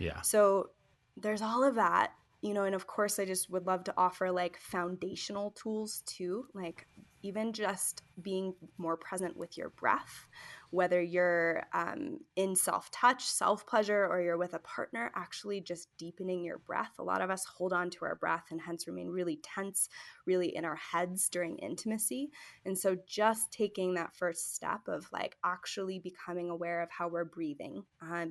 [SPEAKER 1] Yeah.
[SPEAKER 2] So there's all of that, and of course I just would love to offer like foundational tools too, like even just being more present with your breath, whether you're in self-touch, self-pleasure, or you're with a partner, actually just deepening your breath. A lot of us hold on to our breath and hence remain really tense, really in our heads during intimacy. And so just taking that first step of like actually becoming aware of how we're breathing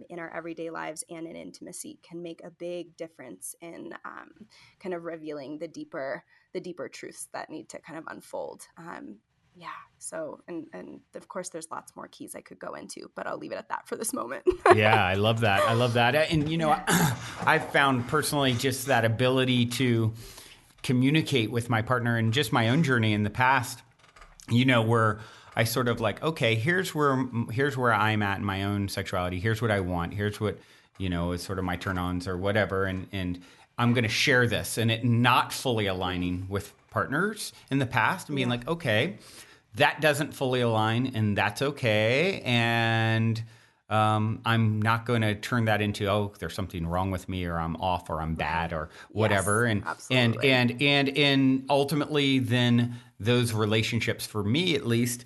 [SPEAKER 2] in our everyday lives and in intimacy can make a big difference in kind of revealing the deeper truths that need to kind of unfold. So, and of course there's lots more keys I could go into, but I'll leave it at that for this moment.
[SPEAKER 1] Yeah, I love that. And, I've found personally just that ability to communicate with my partner and just my own journey in the past, where I sort of like, okay, here's where I'm at in my own sexuality. Here's what I want. Here's what, is sort of my turn-ons or whatever. And I'm going to share this, and it not fully aligning with partners in the past and being like, okay, that doesn't fully align, and that's okay. And I'm not going to turn that into, oh, there's something wrong with me, or I'm off, or I'm bad, or whatever.
[SPEAKER 2] Yes, absolutely.
[SPEAKER 1] And ultimately, then those relationships, for me at least,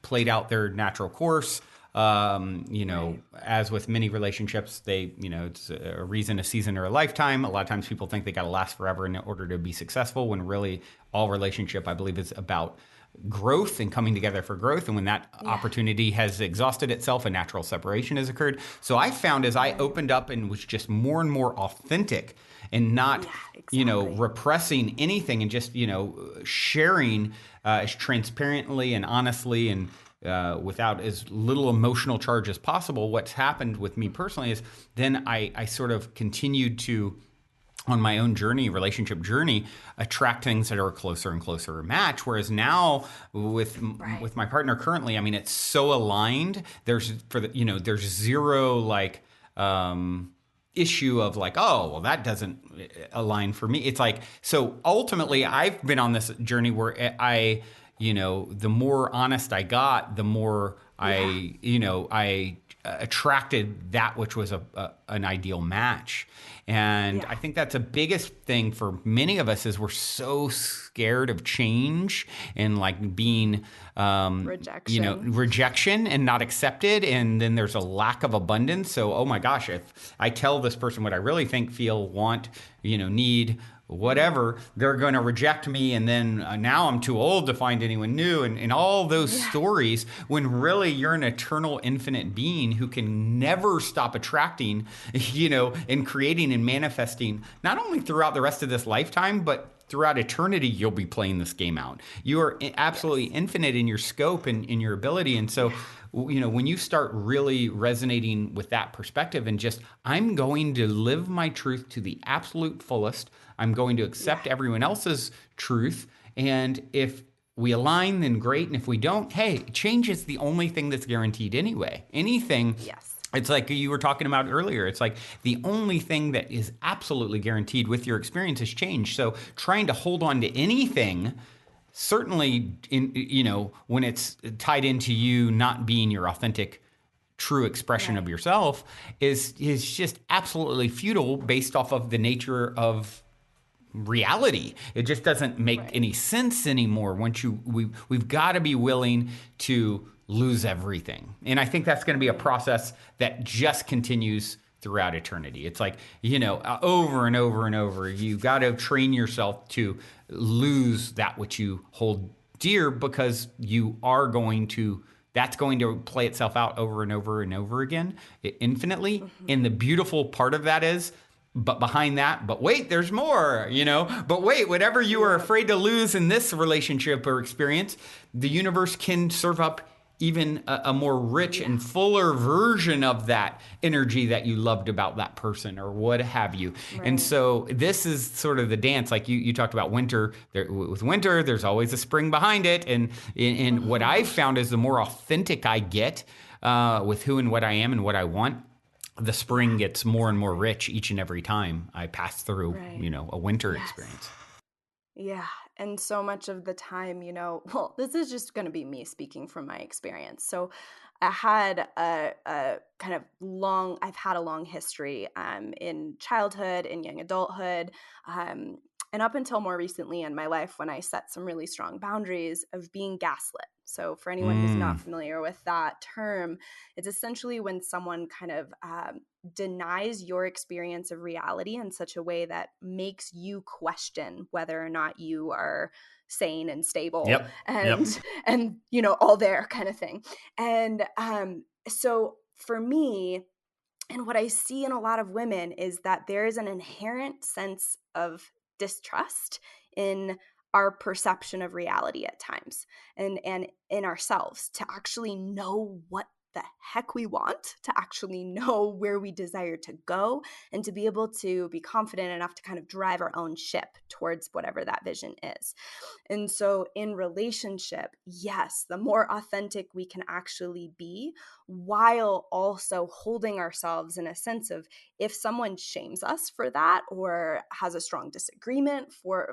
[SPEAKER 1] played out their natural course. As with many relationships, it's a reason, a season, or a lifetime. A lot of times people think they got to last forever in order to be successful, when really all relationship, I believe, is about growth and coming together for growth. And when that opportunity has exhausted itself, a natural separation has occurred. So I found as I opened up and was just more and more authentic and not, repressing anything, and just, sharing as transparently and honestly and without as little emotional charge as possible. What's happened with me personally is then I sort of continued to, on my own journey, relationship journey, attract things that are a closer and closer match. Whereas now with my partner currently, I mean, it's so aligned. There's zero like issue of like, oh, well, that doesn't align for me. It's like, so ultimately I've been on this journey where I the more honest I got, the more I attracted that which was an ideal match. And I think that's the biggest thing for many of us, is we're so scared of change and like being rejection and not accepted. And then there's a lack of abundance. So, oh my gosh, if I tell this person what I really think, feel, want, need, whatever, they're going to reject me, and then now I'm too old to find anyone new, and all those stories, when really you're an eternal, infinite being who can never stop attracting, and creating and manifesting, not only throughout the rest of this lifetime, but throughout eternity. You'll be playing this game out. You are absolutely infinite in your scope and in your ability. And so when you start really resonating with that perspective, and just, I'm going to live my truth to the absolute fullest. I'm going to accept everyone else's truth. And if we align, then great. And if we don't, hey, change is the only thing that's guaranteed anyway. Anything.
[SPEAKER 2] Yes.
[SPEAKER 1] It's like you were talking about earlier. It's like the only thing that is absolutely guaranteed with your experience is change. So trying to hold on to anything, certainly when it's tied into you not being your authentic, true expression of yourself, is just absolutely futile based off of the nature of reality. It just doesn't make any sense anymore. Once we've got to be willing to lose everything. And I think that's going to be a process that just continues throughout eternity. It's like, over and over and over, you got to train yourself to lose that which you hold dear, because that's going to play itself out over and over and over again, infinitely. And the beautiful part of that is, but behind that, but wait, there's more, but wait, whatever you are afraid to lose in this relationship or experience, the universe can serve up even a more rich and fuller version of that energy that you loved about that person or what have you. Right. And so this is sort of the dance. Like you talked about winter. With winter, there's always a spring behind it. And what I've found is the more authentic I get with who and what I am and what I want, the spring gets more and more rich each and every time I pass through, a winter experience.
[SPEAKER 2] Yeah. And so much of the time, well, this is just going to be me speaking from my experience. So I had a kind of I've had a long history in childhood, in young adulthood, and up until more recently in my life when I set some really strong boundaries of being gaslit. So for anyone who's not familiar with that term, it's essentially when someone kind of denies your experience of reality in such a way that makes you question whether or not you are sane and stable and all there kind of thing. And so for me, and what I see in a lot of women is that there is an inherent sense of distrust in our perception of reality at times and in ourselves to actually know what the heck we want, to actually know where we desire to go, and to be able to be confident enough to kind of drive our own ship towards whatever that vision is. And so in relationship, yes, the more authentic we can actually be, while also holding ourselves in a sense of, if someone shames us for that or has a strong disagreement for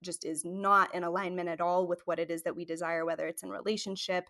[SPEAKER 2] just is not in alignment at all with what it is that we desire, whether it's in relationship,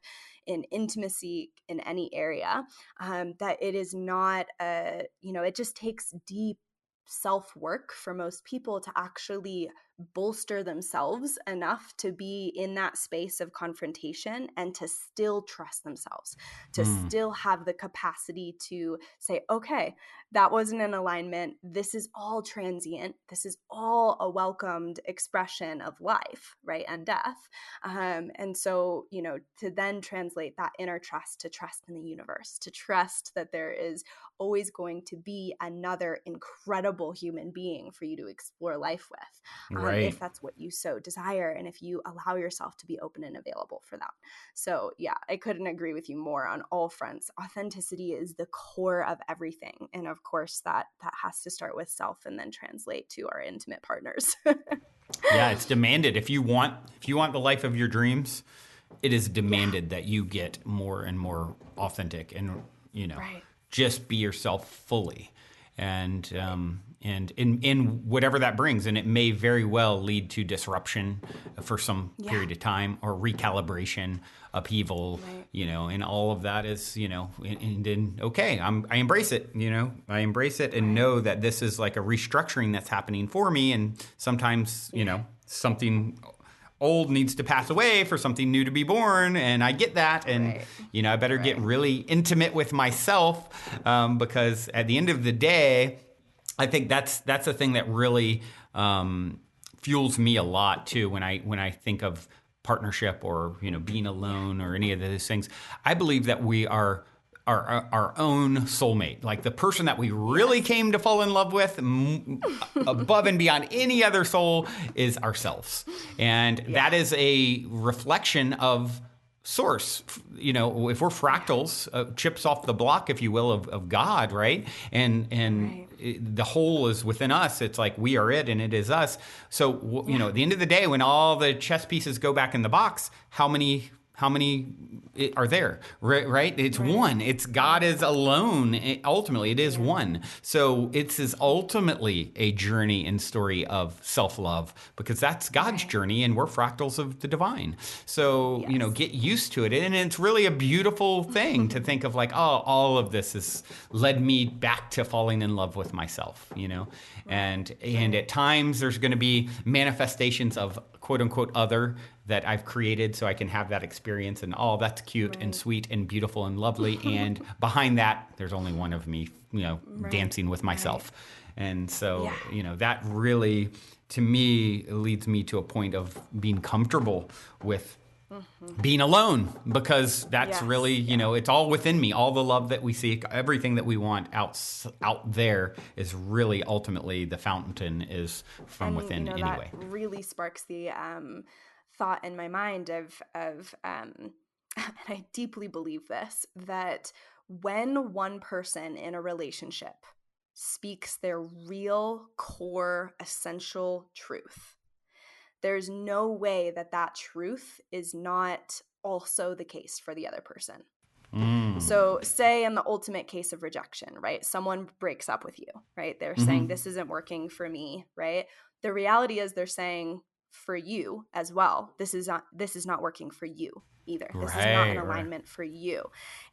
[SPEAKER 2] in intimacy, in any area, that it is not it just takes deep self-work for most people to actually bolster themselves enough to be in that space of confrontation and to still trust themselves, to still have the capacity to say, okay, that wasn't in alignment. This is all transient. This is all a welcomed expression of life, right? And death. And so, to then translate that inner trust to trust in the universe, to trust that there is always going to be another incredible human being for you to explore life with, if that's what you so desire, and if you allow yourself to be open and available for that. So yeah, I couldn't agree with you more on all fronts. Authenticity is the core of everything, and of course that has to start with self and then translate to our intimate partners.
[SPEAKER 1] Yeah, it's demanded. If you want the life of your dreams, it is demanded that you get more and more authentic and just be yourself fully, and in whatever that brings. And it may very well lead to disruption for some period of time, or recalibration, upheaval, and all of that is, and then, okay, I embrace it, I embrace it and know that this is like a restructuring that's happening for me. And sometimes, something old needs to pass away for something new to be born, and I get that, and I better get really intimate with myself, because at the end of the day, I think that's the thing that really fuels me a lot too when I think of partnership or being alone or any of those things. I believe that we are our own soulmate, like the person that we really came to fall in love with, above and beyond any other soul, is ourselves. And that is a reflection of source. If we're fractals, chips off the block, if you will, of God, right? And the whole is within us. It's like we are it and it is us. So, at the end of the day, when all the chess pieces go back in the box, how many are there, right? It's one. It's God is alone. Ultimately, it is one. So it's ultimately a journey and story of self-love, because that's God's journey, and we're fractals of the divine. So, get used to it. And it's really a beautiful thing to think of, like, oh, all of this has led me back to falling in love with myself, and at times there's going to be manifestations of quote unquote other that I've created so I can have that experience, and that's cute and sweet and beautiful and lovely. And behind that, there's only one of me, dancing with myself. And so, that really, to me, leads me to a point of being comfortable with being alone, because that's really, it's all within me. All the love that we seek, everything that we want out there is really ultimately the fountain is from within anyway.
[SPEAKER 2] That really sparks the thought in my mind of and I deeply believe this, that when one person in a relationship speaks their real, core, essential truth, there's no way that that truth is not also the case for the other person. So say in the ultimate case of rejection, right? Someone breaks up with you, right? They're saying, this isn't working for me, right? The reality is they're saying for you as well, this is not working for you either. This is not in alignment for you.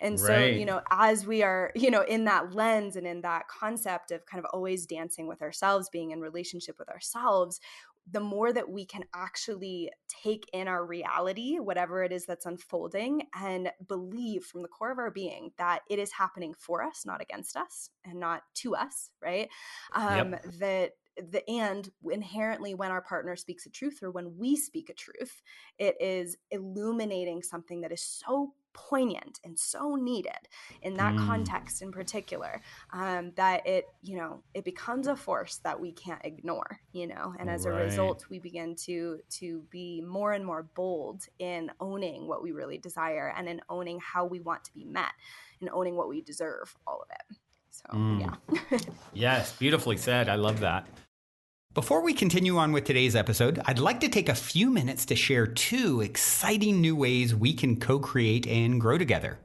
[SPEAKER 2] And so, as we are, in that lens and in that concept of kind of always dancing with ourselves, being in relationship with ourselves, the more that we can actually take in our reality, whatever it is that's unfolding, and believe from the core of our being that it is happening for us, not against us, and not to us, right? And inherently when our partner speaks a truth, or when we speak a truth, it is illuminating something that is so poignant and so needed in that context in particular, that it becomes a force that we can't ignore, and as a result, we begin to be more and more bold in owning what we really desire, and in owning how we want to be met, and owning what we deserve, all of it. So yeah.
[SPEAKER 1] Yes, beautifully said. I love that. Before we continue on with today's episode, I'd like to take a few minutes to share 2 exciting new ways we can co-create and grow together.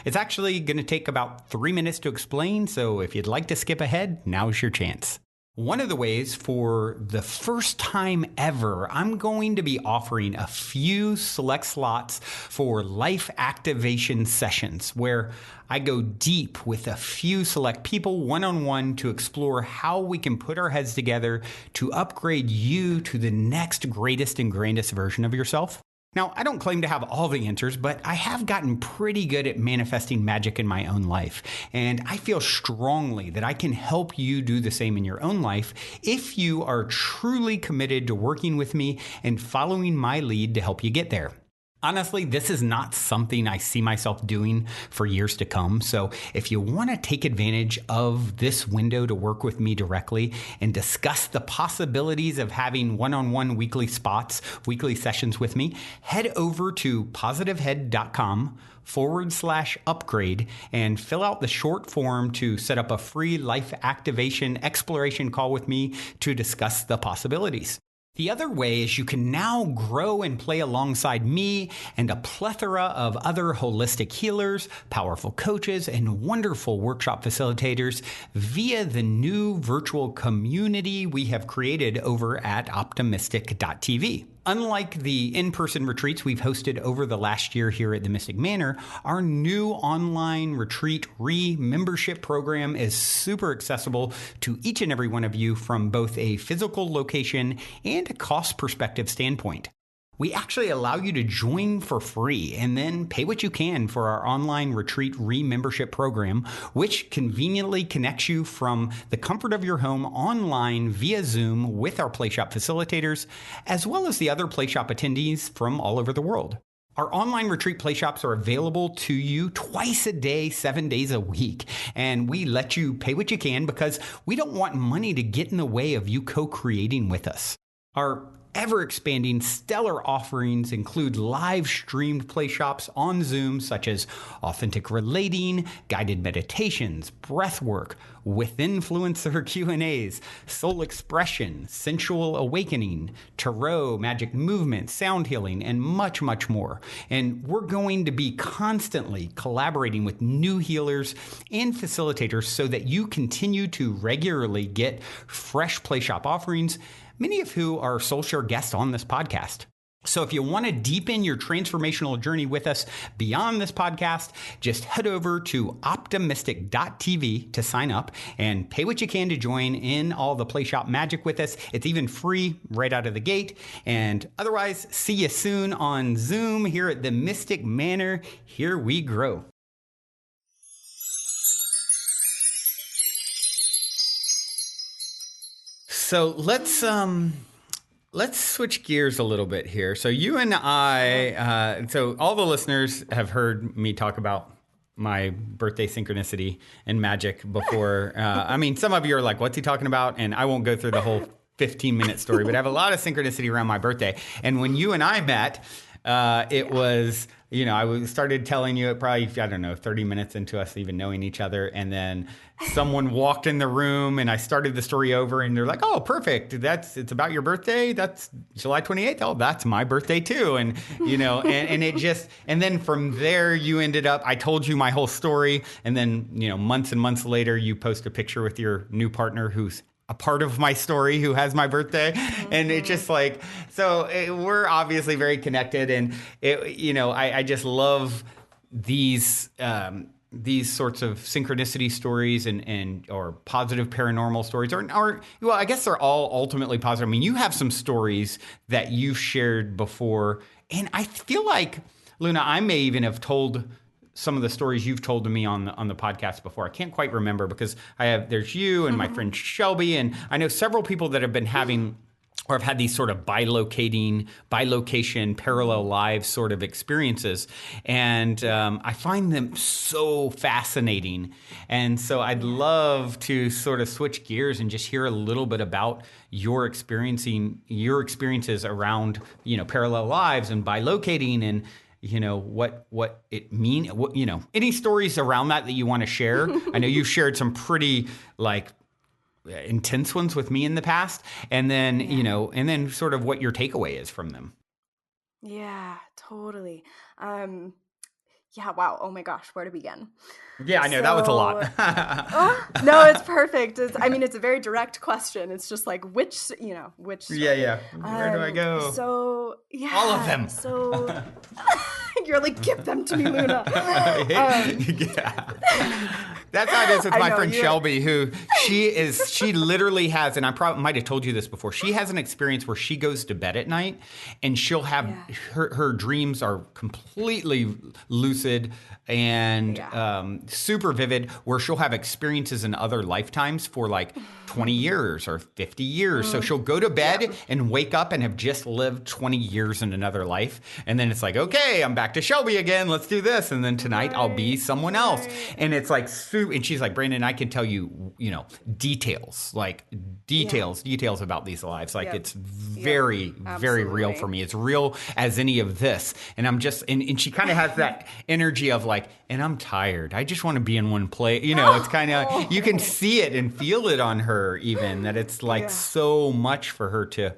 [SPEAKER 1] It's actually going to take about 3 minutes to explain, so if you'd like to skip ahead, now's your chance. One of the ways, for the first time ever, I'm going to be offering a few select slots for life activation sessions where I go deep with a few select people one-on-one to explore how we can put our heads together to upgrade you to the next greatest and grandest version of yourself. Now, I don't claim to have all the answers, but I have gotten pretty good at manifesting magic in my own life. And I feel strongly that I can help you do the same in your own life if you are truly committed to working with me and following my lead to help you get there. Honestly, this is not something I see myself doing for years to come. So if you want to take advantage of this window to work with me directly and discuss the possibilities of having one-on-one weekly sessions with me, head over to positivehead.com/upgrade and fill out the short form to set up a free life activation exploration call with me to discuss the possibilities. The other way is you can now grow and play alongside me and a plethora of other holistic healers, powerful coaches, and wonderful workshop facilitators via the new virtual community we have created over at optimistic.tv. Unlike the in-person retreats we've hosted over the last year here at the Mystic Manor, our new online retreat membership program is super accessible to each and every one of you from both a physical location and a cost perspective standpoint. We actually allow you to join for free and then pay what you can for our online retreat membership program, which conveniently connects you from the comfort of your home online via Zoom with our Playshop facilitators, as well as the other Playshop attendees from all over the world. Our online retreat playshops are available to you twice a day, 7 days a week. And we let you pay what you can because we don't want money to get in the way of you co-creating with us. Our ever-expanding stellar offerings include live-streamed playshops on Zoom, such as authentic relating, guided meditations, breathwork, with influencer Q&As, soul expression, sensual awakening, tarot, magic movement, sound healing, and much, much more. And we're going to be constantly collaborating with new healers and facilitators so that you continue to regularly get fresh Playshop offerings, many of who are SoulShare guests on this podcast. So if you want to deepen your transformational journey with us beyond this podcast, just head over to optimistic.tv to sign up and pay what you can to join in all the Playshop magic with us. It's even free right out of the gate. And otherwise, see you soon on Zoom here at the Mystic Manor. Here we grow. So let's switch gears a little bit here. So you and I, so all the listeners have heard me talk about my birthday synchronicity and magic before. I mean, some of you are like, what's he talking about? And I won't go through the whole 15-minute story, but I have a lot of synchronicity around my birthday. And when you and I met, It was, I started telling you it probably, I don't know, 30 minutes into us even knowing each other. And then someone walked in the room and I started the story over and they're like, oh, perfect. It's about your birthday. That's July 28th. Oh, that's my birthday too. And, and it just, and then from there you ended up, I told you my whole story. And then, months and months later, you post a picture with your new partner who's a part of my story who has my birthday. And it's just like, we're obviously very connected. And I just love these sorts of synchronicity stories and or positive paranormal stories or well, I guess they're all ultimately positive. I mean, you have some stories that you've shared before, and I feel like, Luna, I may even have told some of the stories you've told to me on the podcast before. I can't quite remember because there's you and my friend Shelby, and I know several people that have been having or have had these sort of bilocation, parallel lives sort of experiences. And I find them so fascinating. And so I'd love to sort of switch gears and just hear a little bit about your experiences around, parallel lives and bilocating and, what it mean, any stories around that you want to share. I know you've shared some pretty intense ones with me in the past, and then, and then sort of what your takeaway is from them.
[SPEAKER 2] Yeah, totally. Yeah, wow. Oh my gosh, where to begin?
[SPEAKER 1] Yeah, I know that was a lot.
[SPEAKER 2] No, it's perfect. It's a very direct question. It's just like which story?
[SPEAKER 1] Yeah. Where do I go?
[SPEAKER 2] So yeah,
[SPEAKER 1] all of them.
[SPEAKER 2] So you're like, give them to me, Luna.
[SPEAKER 1] Yeah. That's how it is with my friend Shelby, who she literally has, and I probably might have told you this before, she has an experience where she goes to bed at night and she'll have her dreams are completely lucid and super vivid, where she'll have experiences in other lifetimes for like 20 years or 50 years. So she'll go to bed and wake up and have just lived 20 years in another life. And then it's like, okay, I'm back to Shelby again. Let's do this. And then tonight I'll be someone else. And it's like, and she's like, Brandon, I can tell you, details about these lives. Like it's very, very real for me. It's real as any of this. And I'm just, and she kind of has that energy of like, and I'm tired. I just want to be in one place. It's kind of, you can see it and feel it on her even, that it's like so much for her to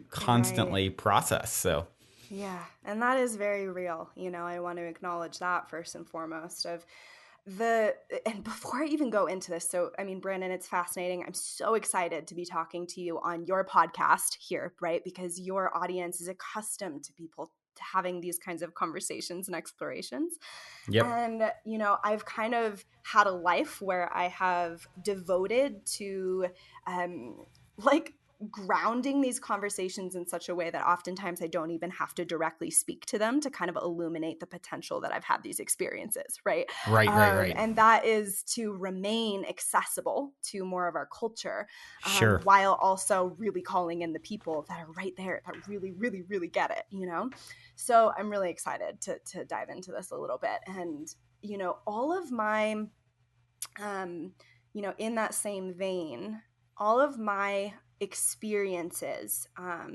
[SPEAKER 1] constantly process. So.
[SPEAKER 2] Yeah. And that is very real. I want to acknowledge that first and foremost and before I even go into this, Brandon, it's fascinating. I'm so excited to be talking to you on your podcast here, right? Because your audience is accustomed to people having these kinds of conversations and explorations.
[SPEAKER 1] Yep.
[SPEAKER 2] And, I've kind of had a life where I have devoted to grounding these conversations in such a way that oftentimes I don't even have to directly speak to them to kind of illuminate the potential that I've had these experiences, right?
[SPEAKER 1] Right.
[SPEAKER 2] And that is to remain accessible to more of our culture,
[SPEAKER 1] sure,
[SPEAKER 2] while also really calling in the people that are right there that really, really, really get it, So I'm really excited to dive into this a little bit. And, all of my, in that same vein, all of my experiences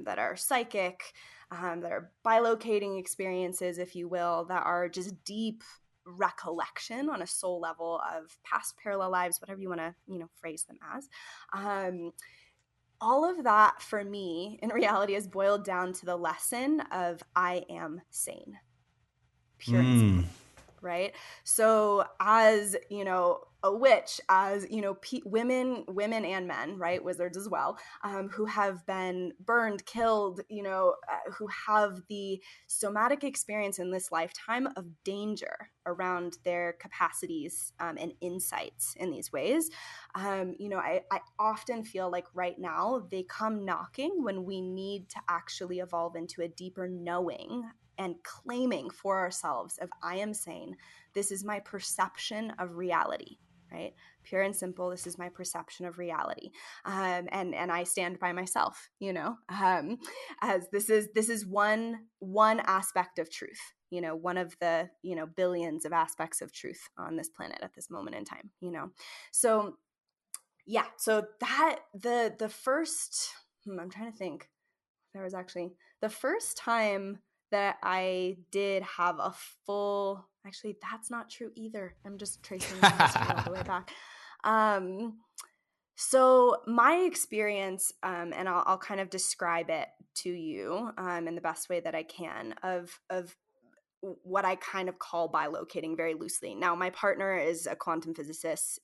[SPEAKER 2] that are psychic, that are bilocating experiences, if you will, that are just deep recollection on a soul level of past parallel lives, whatever you want to, phrase them as. All of that for me in reality is boiled down to the lesson of I am sane, pure and simple. Right. So as, a witch, as, women and men, right, wizards as well, who have been burned, killed, who have the somatic experience in this lifetime of danger around their capacities and insights in these ways. I often feel like right now they come knocking when we need to actually evolve into a deeper knowing and claiming for ourselves of I am sane. This is my perception of reality, right? Pure and simple. This is my perception of reality. And I stand by myself, as this is one aspect of truth, one of the, billions of aspects of truth on this planet at this moment in time, So yeah, so that the first, I'm trying to think, there was actually the first time that I did have a full, actually, that's not true either. I'm just tracing my history all the way back. So my experience, and I'll kind of describe it to you in the best way that I can of what I kind of call bilocating very loosely. Now, my partner is a quantum physicist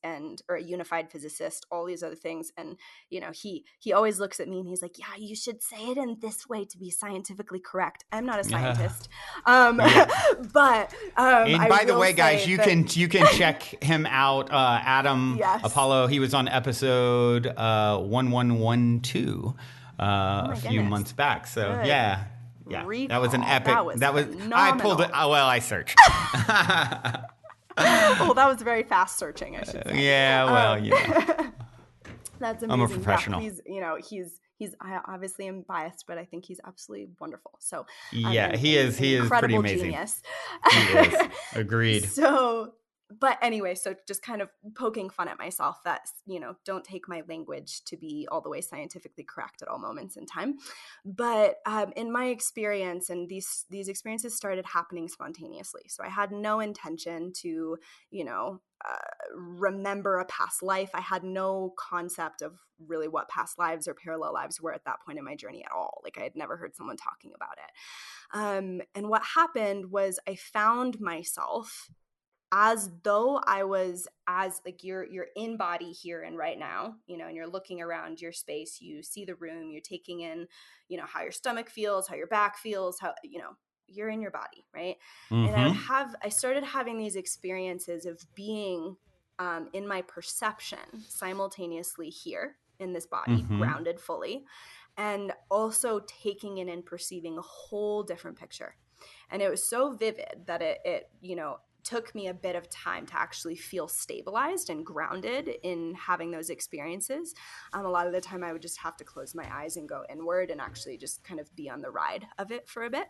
[SPEAKER 2] or a unified physicist, all these other things. And, he always looks at me and he's like, yeah, you should say it in this way to be scientifically correct. I'm not a scientist. But
[SPEAKER 1] and by the way, guys, you can check him out. Adam Apollo, he was on episode 1112 a few months back. So yeah. Yeah,
[SPEAKER 2] recall.
[SPEAKER 1] That was an epic. That was
[SPEAKER 2] phenomenal.
[SPEAKER 1] I pulled it. Oh, well, I searched.
[SPEAKER 2] Well, that was very fast searching, I should say.
[SPEAKER 1] Yeah, well,
[SPEAKER 2] That's amazing.
[SPEAKER 1] I'm a professional.
[SPEAKER 2] Yeah, he's I obviously am biased, but I think he's absolutely wonderful. So
[SPEAKER 1] yeah, he is pretty amazing.
[SPEAKER 2] Genius.
[SPEAKER 1] He is. Agreed.
[SPEAKER 2] But anyway, so just kind of poking fun at myself that, don't take my language to be all the way scientifically correct at all moments in time. But in my experience, and these experiences started happening spontaneously. So I had no intention to, remember a past life. I had no concept of really what past lives or parallel lives were at that point in my journey at all. Like I had never heard someone talking about it. And what happened was I found myself as though I was like you're in body here and right now, and you're looking around your space, you see the room, you're taking in, how your stomach feels, how your back feels, how, you're in your body, right?
[SPEAKER 1] Mm-hmm.
[SPEAKER 2] And I started having these experiences of being in my perception simultaneously here in this body, grounded fully, and also taking in and perceiving a whole different picture. And it was so vivid that it took me a bit of time to actually feel stabilized and grounded in having those experiences. A lot of the time I would just have to close my eyes and go inward and actually just kind of be on the ride of it for a bit.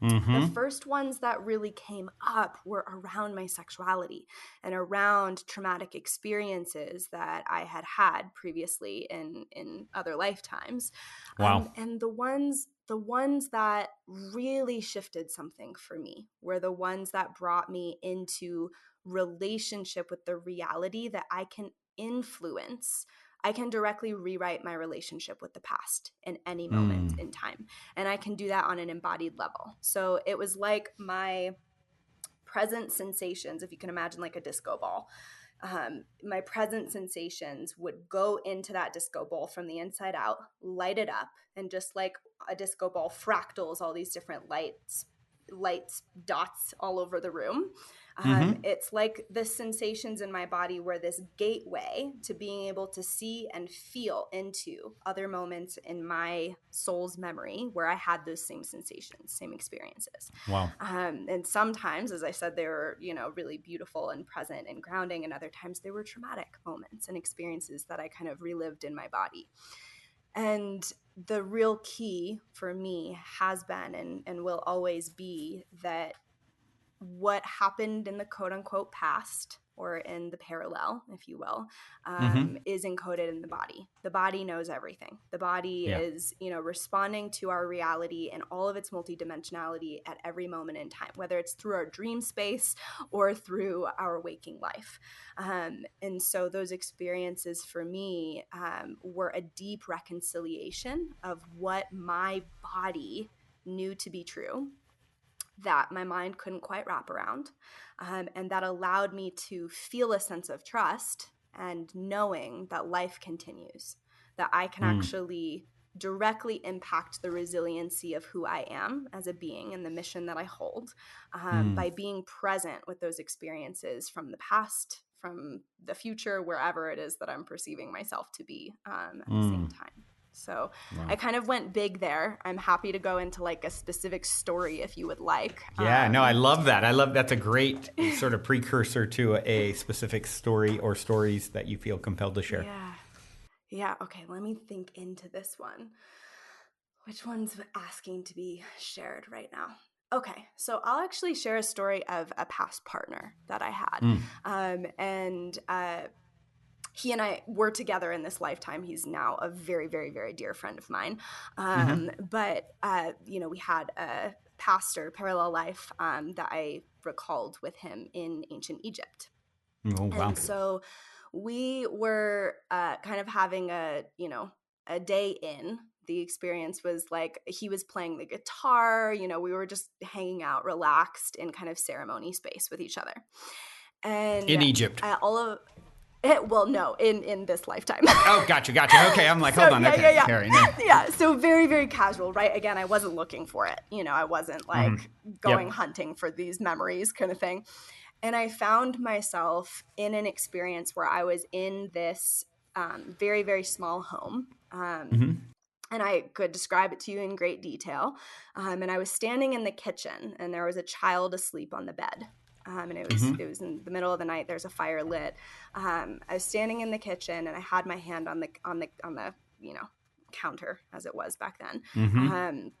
[SPEAKER 2] The first ones that really came up were around my sexuality and around traumatic experiences that I had previously in other lifetimes.
[SPEAKER 1] Wow.
[SPEAKER 2] And the ones that really shifted something for me were the ones that brought me into relationship with the reality that I can influence. I can directly rewrite my relationship with the past in any moment in time. And I can do that on an embodied level. So it was like my present sensations, if you can imagine like a disco ball, my present sensations would go into that disco ball from the inside out, light it up, and just like a disco ball fractals all these different lights, dots all over the room. It's like the sensations in my body were this gateway to being able to see and feel into other moments in my soul's memory where I had those same sensations, same experiences.
[SPEAKER 1] Wow.
[SPEAKER 2] And sometimes, as I said, they were, really beautiful and present and grounding. And other times they were traumatic moments and experiences that I kind of relived in my body. And the real key for me has been and will always be that what happened in the quote unquote past or in the parallel, if you will, is encoded in the body. The body knows everything. The body is, responding to our reality and all of its multidimensionality at every moment in time, whether it's through our dream space or through our waking life. And so those experiences for me were a deep reconciliation of what my body knew to be true, that my mind couldn't quite wrap around, and that allowed me to feel a sense of trust and knowing that life continues, that I can actually directly impact the resiliency of who I am as a being and the mission that I hold by being present with those experiences from the past, from the future, wherever it is that I'm perceiving myself to be at the same time. So I kind of went big there. I'm happy to go into like a specific story if you would like.
[SPEAKER 1] Yeah, no, I love that. That's a great sort of precursor to a specific story or stories that you feel compelled to share.
[SPEAKER 2] Yeah. Okay, let me think into this one. Which one's asking to be shared right now? Okay, so I'll actually share a story of a past partner that I had. he and I were together in this lifetime. He's now a very, very, very dear friend of mine. But, we had a parallel life that I recalled with him in ancient Egypt.
[SPEAKER 1] Oh, wow.
[SPEAKER 2] And so we were kind of having a day in. The experience was like he was playing the guitar, we were just hanging out, relaxed in kind of ceremony space with each other. And
[SPEAKER 1] in Egypt.
[SPEAKER 2] No, in this lifetime.
[SPEAKER 1] Oh, gotcha. Okay, I'm like, hold on. Okay.
[SPEAKER 2] Yeah, so very, very casual, right? Again, I wasn't looking for it. I wasn't like going hunting for these memories kind of thing. And I found myself in an experience where I was in this very, very small home. And I could describe it to you in great detail. And I was standing in the kitchen, and there was a child asleep on the bed. And it was in the middle of the night. There's a fire lit. I was standing in the kitchen, and I had my hand on the counter, as it was back then.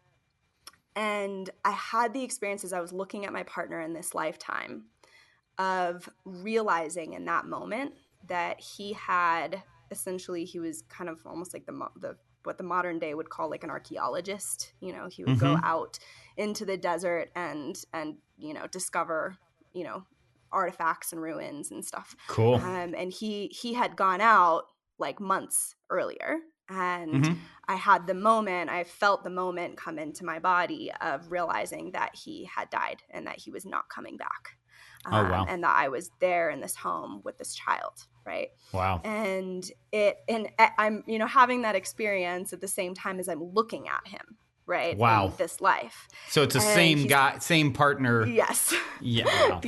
[SPEAKER 2] And I had the experience as I was looking at my partner in this lifetime of realizing in that moment that he was kind of almost like the what the modern day would call like an archaeologist. He would go out into the desert and discover artifacts and ruins and stuff.
[SPEAKER 1] Cool.
[SPEAKER 2] And he had gone out like months earlier. And I felt the moment come into my body of realizing that he had died and that he was not coming back.
[SPEAKER 1] Wow.
[SPEAKER 2] And that I was there in this home with this child, right?
[SPEAKER 1] Wow.
[SPEAKER 2] And I'm, having that experience at the same time as I'm looking at him, right?
[SPEAKER 1] Wow.
[SPEAKER 2] In this life.
[SPEAKER 1] So it's the same guy, same partner.
[SPEAKER 2] Yes.
[SPEAKER 1] Yeah. Wow.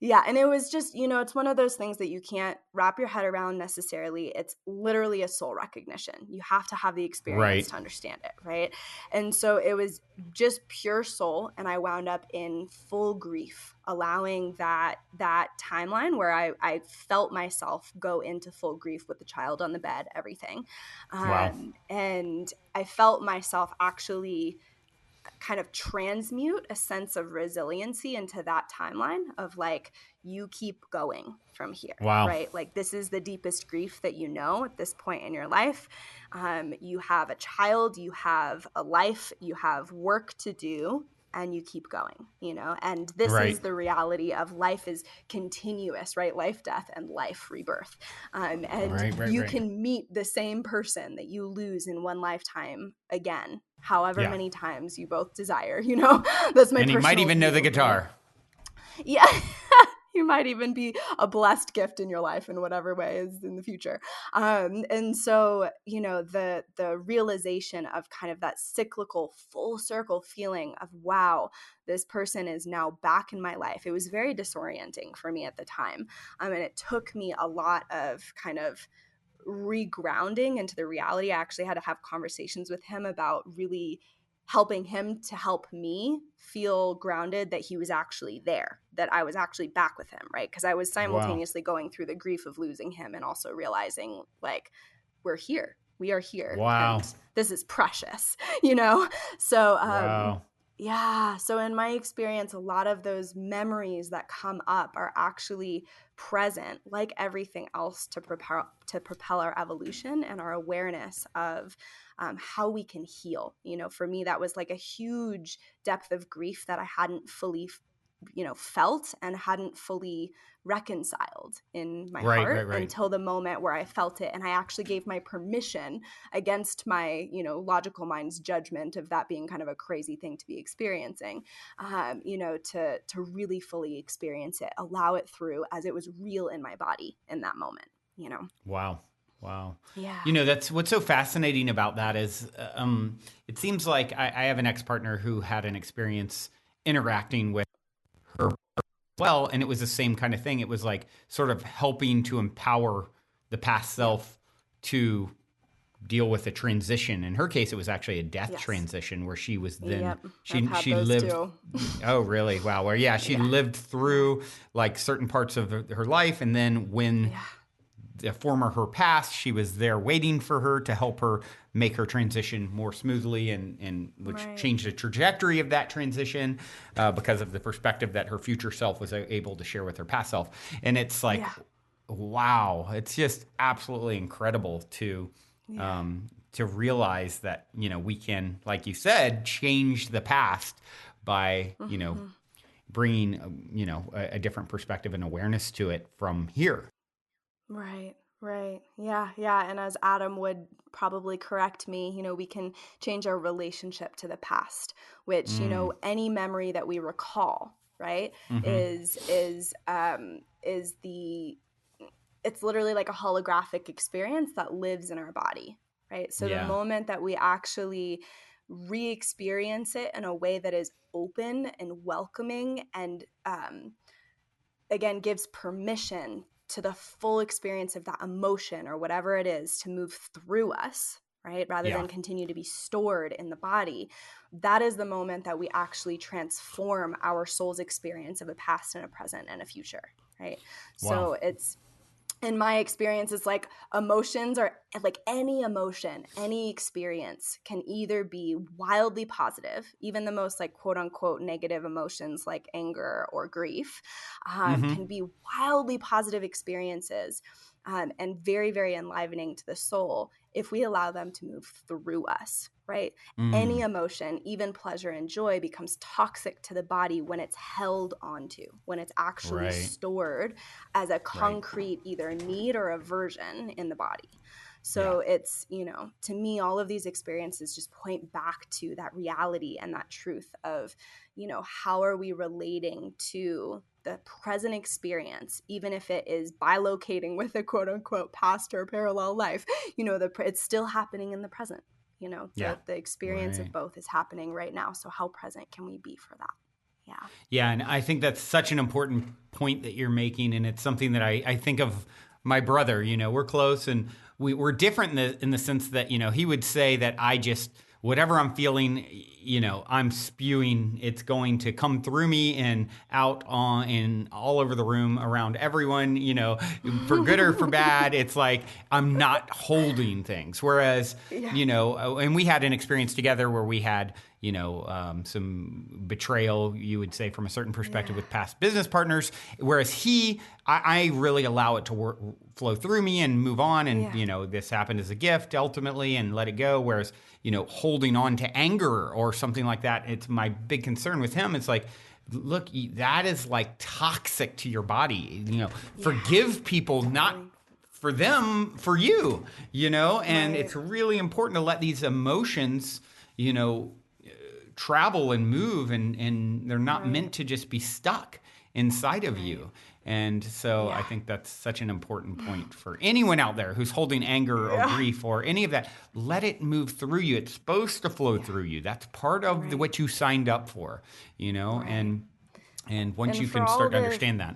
[SPEAKER 2] Yeah. And it was just, it's one of those things that you can't wrap your head around necessarily. It's literally a soul recognition. You have to have the experience to understand it, right? And so it was just pure soul. And I wound up in full grief, allowing that timeline where I felt myself go into full grief with the child on the bed, everything.
[SPEAKER 1] Wow.
[SPEAKER 2] And I felt myself actually kind of transmute a sense of resiliency into that timeline of like, you keep going from here.
[SPEAKER 1] Wow.
[SPEAKER 2] Right? Like, this is the deepest grief that at this point in your life. You have a child, you have a life, you have work to do, and you keep going, and this is the reality of life is continuous, right? Life, death, and life rebirth. And you can meet the same person that you lose in one lifetime again, however many times you both desire, that's my personal
[SPEAKER 1] And you might even know the
[SPEAKER 2] view,
[SPEAKER 1] guitar.
[SPEAKER 2] Right? Yeah. You might even be a blessed gift in your life in whatever way is in the future. And so, the realization of kind of that cyclical full circle feeling of, wow, this person is now back in my life. It was very disorienting for me at the time. And it took me a lot of kind of regrounding into the reality. I actually had to have conversations with him about really helping him to help me feel grounded, that he was actually there, that I was actually back with him, right? Because I was simultaneously going through the grief of losing him and also realizing, like, we are here.
[SPEAKER 1] Wow.
[SPEAKER 2] And this is precious, So,
[SPEAKER 1] wow.
[SPEAKER 2] Yeah. So in my experience, a lot of those memories that come up are actually present, like everything else, to propel our evolution and our awareness of how we can heal. For me, that was like a huge depth of grief that I hadn't fully felt and hadn't fully reconciled in my heart until the moment where I felt it. And I actually gave my permission against my, logical mind's judgment of that being kind of a crazy thing to be experiencing, to really fully experience it, allow it through as it was real in my body in that moment,
[SPEAKER 1] Wow. Wow.
[SPEAKER 2] Yeah.
[SPEAKER 1] That's what's so fascinating about that is it seems like I have an ex-partner who had an experience interacting with her well, and it was the same kind of thing. It was like sort of helping to empower the past self to deal with a transition. In her case, it was actually a death transition where she was then she lived.
[SPEAKER 2] Too.
[SPEAKER 1] Oh, really? Wow. Well, she lived through like certain parts of her life, and then when the former her passed, she was there waiting for her to help her make her transition more smoothly, and which changed the trajectory of that transition because of the perspective that her future self was able to share with her past self. And it's like, wow, it's just absolutely incredible
[SPEAKER 2] Yeah.
[SPEAKER 1] to realize that, we can, like you said, change the past by,
[SPEAKER 2] Hmm.
[SPEAKER 1] bringing, a different perspective and awareness to it from here.
[SPEAKER 2] Right, right. Yeah, yeah. And as Adam would probably correct me, we can change our relationship to the past, which,
[SPEAKER 1] Mm,
[SPEAKER 2] any memory that we recall, right,
[SPEAKER 1] mm-hmm.
[SPEAKER 2] is the it's literally like a holographic experience that lives in our body, right? So the
[SPEAKER 1] Yeah.
[SPEAKER 2] moment that we actually re-experience it in a way that is open and welcoming and again gives permission to the full experience of that emotion or whatever it is to move through us, right, rather
[SPEAKER 1] Yeah.
[SPEAKER 2] than continue to be stored in the body, that is the moment that we actually transform our soul's experience of a past and a present and a future, right?
[SPEAKER 1] Wow.
[SPEAKER 2] So it's in my experience, it's like emotions are like any emotion, any experience can either be wildly positive, even the most like quote unquote negative emotions like anger or grief,
[SPEAKER 1] Mm-hmm.
[SPEAKER 2] can be wildly positive experiences, and very, very enlivening to the soul if we allow them to move through us, right? Any
[SPEAKER 1] Mm,
[SPEAKER 2] emotion, even pleasure and joy, becomes toxic to the body when it's held onto, when it's actually
[SPEAKER 1] right.
[SPEAKER 2] stored as a
[SPEAKER 1] Right.
[SPEAKER 2] concrete either need or aversion in the body.
[SPEAKER 1] Yeah.
[SPEAKER 2] So it's, to me, all of these experiences just point back to that reality and that truth of, how are we relating to the present experience, even if it is bilocating with a quote unquote past or parallel life, it's still happening in the present.
[SPEAKER 1] Yeah.
[SPEAKER 2] The experience of
[SPEAKER 1] Right.
[SPEAKER 2] both is happening right now. So how present can we be for that? Yeah.
[SPEAKER 1] Yeah, and I think that's such an important point that you're making, and it's something that I think of my brother. We're close, and we're different in the sense that he would say that I just whatever I'm feeling, I'm spewing. It's going to come through me and out on and all over the room around everyone. For good or for bad. It's like I'm not holding things. Whereas
[SPEAKER 2] Yeah.
[SPEAKER 1] and we had an experience together where we had some betrayal, you would say, from a certain perspective
[SPEAKER 2] Yeah.
[SPEAKER 1] with past business partners. Whereas I really allow it to flow through me and move on. And,
[SPEAKER 2] Yeah.
[SPEAKER 1] this happened as a gift ultimately and let it go. Whereas, holding on to anger or something like that, it's my big concern with him. It's like, look, that is like toxic to your body.
[SPEAKER 2] Yeah.
[SPEAKER 1] Forgive people, not
[SPEAKER 2] Totally.
[SPEAKER 1] for them, for you, and
[SPEAKER 2] Right.
[SPEAKER 1] it's really important to let these emotions, you know, travel and move, and they're not
[SPEAKER 2] Right.
[SPEAKER 1] meant to just be stuck inside of
[SPEAKER 2] Right.
[SPEAKER 1] you. And so
[SPEAKER 2] Yeah.
[SPEAKER 1] I think that's such an important point for anyone out there who's holding anger or
[SPEAKER 2] Yeah.
[SPEAKER 1] grief or any of that. Let it move through you. It's supposed to flow
[SPEAKER 2] Yeah.
[SPEAKER 1] through you. That's part of
[SPEAKER 2] Right.
[SPEAKER 1] what you signed up for,
[SPEAKER 2] Right.
[SPEAKER 1] and once
[SPEAKER 2] And
[SPEAKER 1] you
[SPEAKER 2] for
[SPEAKER 1] can
[SPEAKER 2] all
[SPEAKER 1] start to
[SPEAKER 2] the,
[SPEAKER 1] understand that.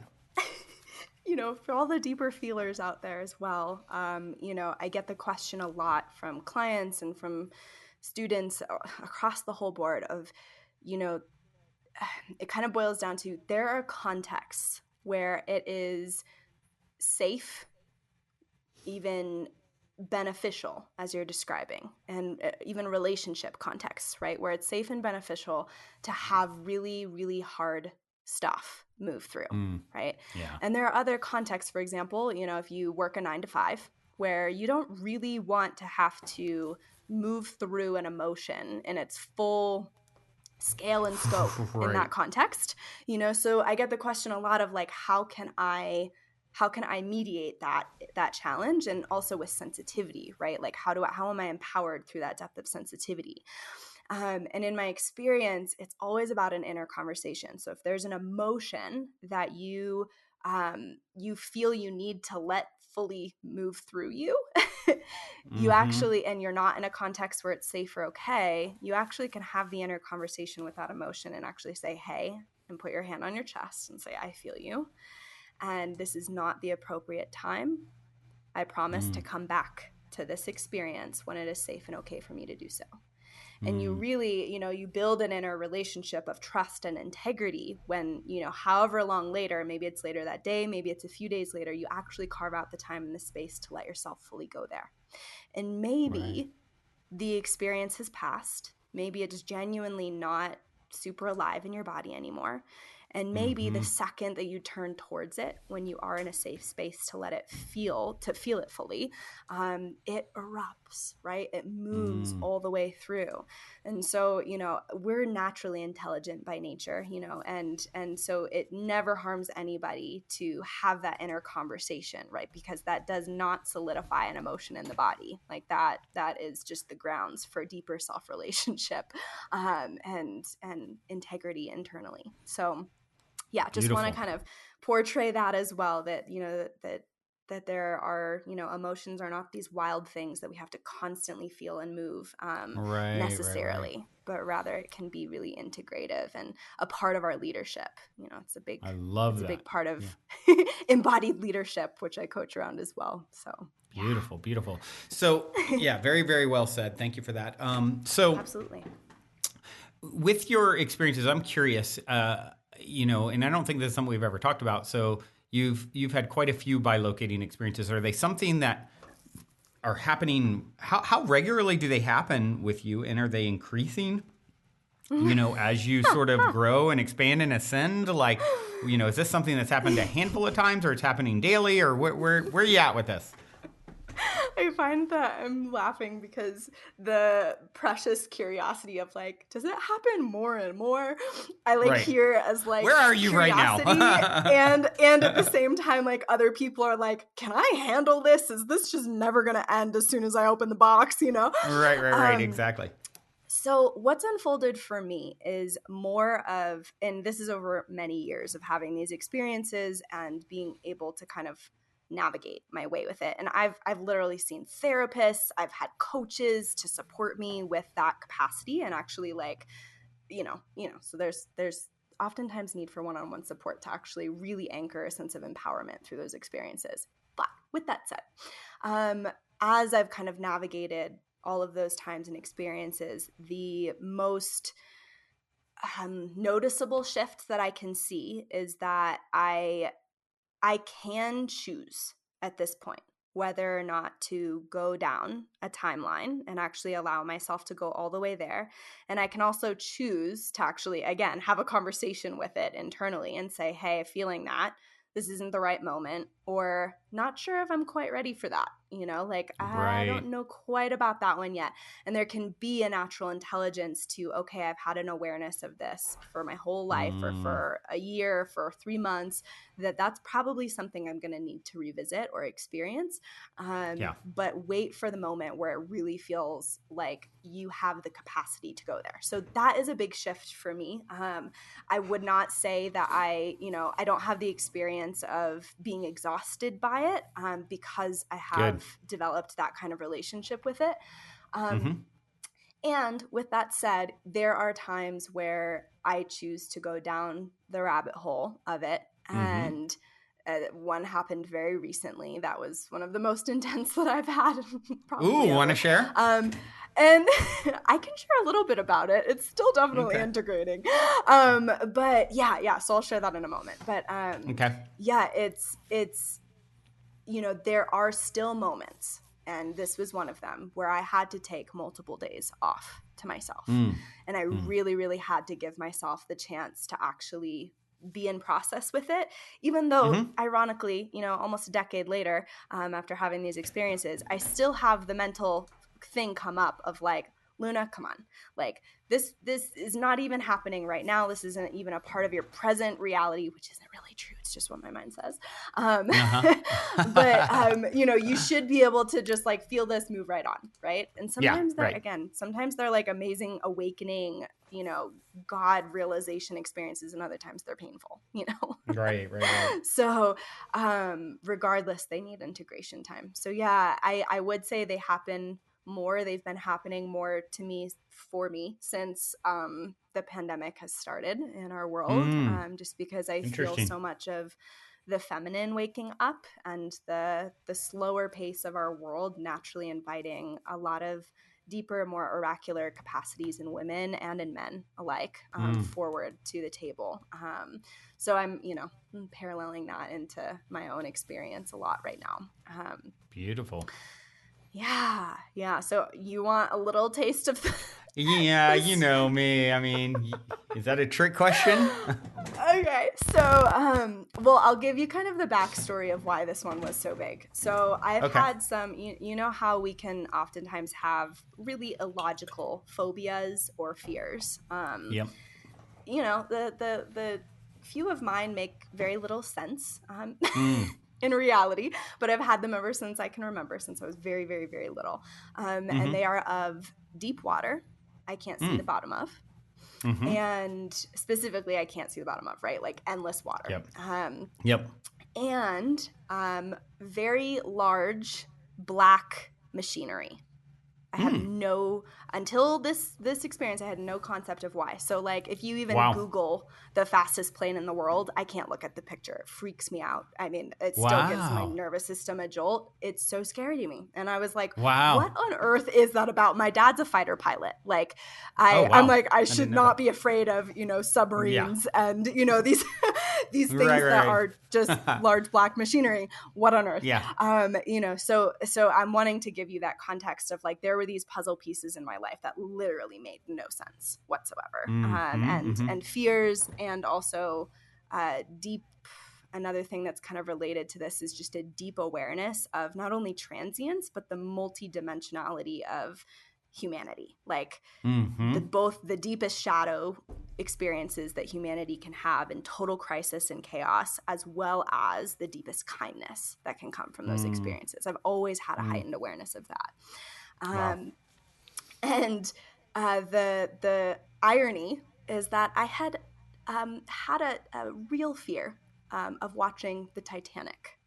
[SPEAKER 2] for all the deeper feelers out there as well, I get the question a lot from clients and from students across the whole board of, you know, it kind of boils down to there are contexts where it is safe, even beneficial, as you're describing, and even relationship contexts, right, where it's safe and beneficial to have really, really hard stuff move through,
[SPEAKER 1] Mm,
[SPEAKER 2] right?
[SPEAKER 1] yeah.
[SPEAKER 2] And there are other contexts, for example, if you work a 9 to 5, where you don't really want to have to move through an emotion in its full scale and scope in that
[SPEAKER 1] Right.
[SPEAKER 2] context. So I get the question a lot of like, how can I mediate that challenge, and also with sensitivity, right? Like how am I empowered through that depth of sensitivity? And in my experience, it's always about an inner conversation. So if there's an emotion that you feel you need to let fully move through you, you
[SPEAKER 1] Mm-hmm.
[SPEAKER 2] actually, and you're not in a context where it's safe or okay, you actually can have the inner conversation with that emotion and actually say, hey, and put your hand on your chest and say, I feel you. And this is not the appropriate time. I promise to
[SPEAKER 1] Mm,
[SPEAKER 2] come back to this experience when it is safe and okay for me to do so. And you
[SPEAKER 1] mm,
[SPEAKER 2] really, you build an inner relationship of trust and integrity when, however long later, maybe it's later that day, maybe it's a few days later, you actually carve out the time and the space to let yourself fully go there. And
[SPEAKER 1] right.
[SPEAKER 2] maybe the experience has passed. Maybe it's genuinely not super alive in your body anymore. And maybe the second that you turn towards it, when you are in a safe space to let it feel, to feel it fully, it erupts, right? It moves all the way through. And so, you know, we're naturally intelligent by nature, you know, and so it never harms anybody to have that inner conversation, right? Because that does not solidify an emotion in the body. Like that is just the grounds for deeper self-relationship and integrity internally. So yeah, just want to kind of portray that as well, that, you know, that there are, you know, emotions are not these wild things that we have to constantly feel and move necessarily, but rather it can be really integrative and a part of our leadership. You know, it's a big part of embodied leadership, which I coach around as well. So
[SPEAKER 1] beautiful. So yeah, very, very well said. Thank you for that. So
[SPEAKER 2] absolutely.
[SPEAKER 1] With your experiences, I'm curious, you know, and I don't think this is something we've ever talked about. So you've had quite a few bilocating experiences. Are they something that are happening? How regularly do they happen with you, and are they increasing? You know, as you sort of grow and expand and ascend, like, you know, is this something that's happened a handful of times, or it's happening daily, or where are you at with this?
[SPEAKER 2] I find that I'm laughing because the precious curiosity of like, does it happen more and more? I like hear as like,
[SPEAKER 1] where are you right now?
[SPEAKER 2] and at the same time, like other people are like, can I handle this? Is this just never going to end as soon as I open the box, you know?
[SPEAKER 1] Right, exactly.
[SPEAKER 2] So what's unfolded for me is more of, and this is over many years of having these experiences and being able to kind of navigate my way with it. And I've literally seen therapists, I've had coaches to support me with that capacity, and actually like, you know, so there's oftentimes need for one-on-one support to actually really anchor a sense of empowerment through those experiences. But with that said, as I've kind of navigated all of those times and experiences, the most noticeable shift that I can see is that I can choose at this point whether or not to go down a timeline and actually allow myself to go all the way there. And I can also choose to actually, again, have a conversation with it internally and say, hey, feeling that this isn't the right moment, or not sure if I'm quite ready for that. You know, like, I don't know quite about that one yet. And there can be a natural intelligence to, okay, I've had an awareness of this for my whole life or for a year, for 3 months, that's probably something I'm going to need to revisit or experience. But wait for the moment where it really feels like you have the capacity to go there. So that is a big shift for me. I would not say that I don't have the experience of being exhausted by it because I have developed that kind of relationship with it. And with that said, there are times where I choose to go down the rabbit hole of it. And one happened very recently. That was one of the most intense that I've had. Probably
[SPEAKER 1] want to share?
[SPEAKER 2] And I can share a little bit about it. It's still definitely integrating. But yeah. So I'll share that in a moment. But yeah, it's you know, there are still moments, and this was one of them, where I had to take multiple days off to myself. And I really, really had to give myself the chance to actually be in process with it, even though ironically, you know, almost a decade later, after having these experiences, I still have the mental thing come up of like, Luna, come on, like this is not even happening right now. This isn't even a part of your present reality, which isn't really true. It's just what my mind says. But you know, you should be able to just like feel this, move right on, right? And sometimes sometimes they're like amazing awakening, you know, God realization experiences, and other times they're painful, you know? Right. So regardless, they need integration time. So yeah, I would say they happen more. They've been happening more for me since the pandemic has started in our world, just because I feel so much of the feminine waking up and the slower pace of our world naturally inviting a lot of deeper, more oracular capacities in women and in men alike forward to the table. So I'm paralleling that into my own experience a lot right now.
[SPEAKER 1] Beautiful.
[SPEAKER 2] Yeah. So you want a little taste of
[SPEAKER 1] Yeah, you know me. I mean, is that a trick question?
[SPEAKER 2] Okay, so well, I'll give you kind of the backstory of why this one was so big. So I've
[SPEAKER 1] Okay.
[SPEAKER 2] had some, you know how we can oftentimes have really illogical phobias or fears.
[SPEAKER 1] Yep.
[SPEAKER 2] You know, the few of mine make very little sense
[SPEAKER 1] Mm.
[SPEAKER 2] in reality, but I've had them ever since I can remember, since I was very, very, very little. And they are of deep water. I can't see the bottom of. And specifically, I can't see the bottom of, right? Like endless water.
[SPEAKER 1] Yep. Yep.
[SPEAKER 2] And very large black machinery. I have no, until this experience, I had no concept of why. So like if you even Google the fastest plane in the world, I can't look at the picture. It freaks me out. I mean, it still gives my nervous system a jolt. It's so scary to me. And I was like, what on earth is that about? My dad's a fighter pilot. Like I'm like, I should not be afraid of, you know, submarines and, you know, these these things that are just large black machinery. What on earth?
[SPEAKER 1] Yeah.
[SPEAKER 2] You know, so I'm wanting to give you that context of like, there were these puzzle pieces in my life that literally made no sense whatsoever. And fears, and also deep, another thing that's kind of related to this is just a deep awareness of not only transience, but the multidimensionality of humanity. Like both the deepest shadow experiences that humanity can have in total crisis and chaos, as well as the deepest kindness that can come from those experiences. I've always had a heightened awareness of that. And the irony is that I had had a real fear of watching the Titanic.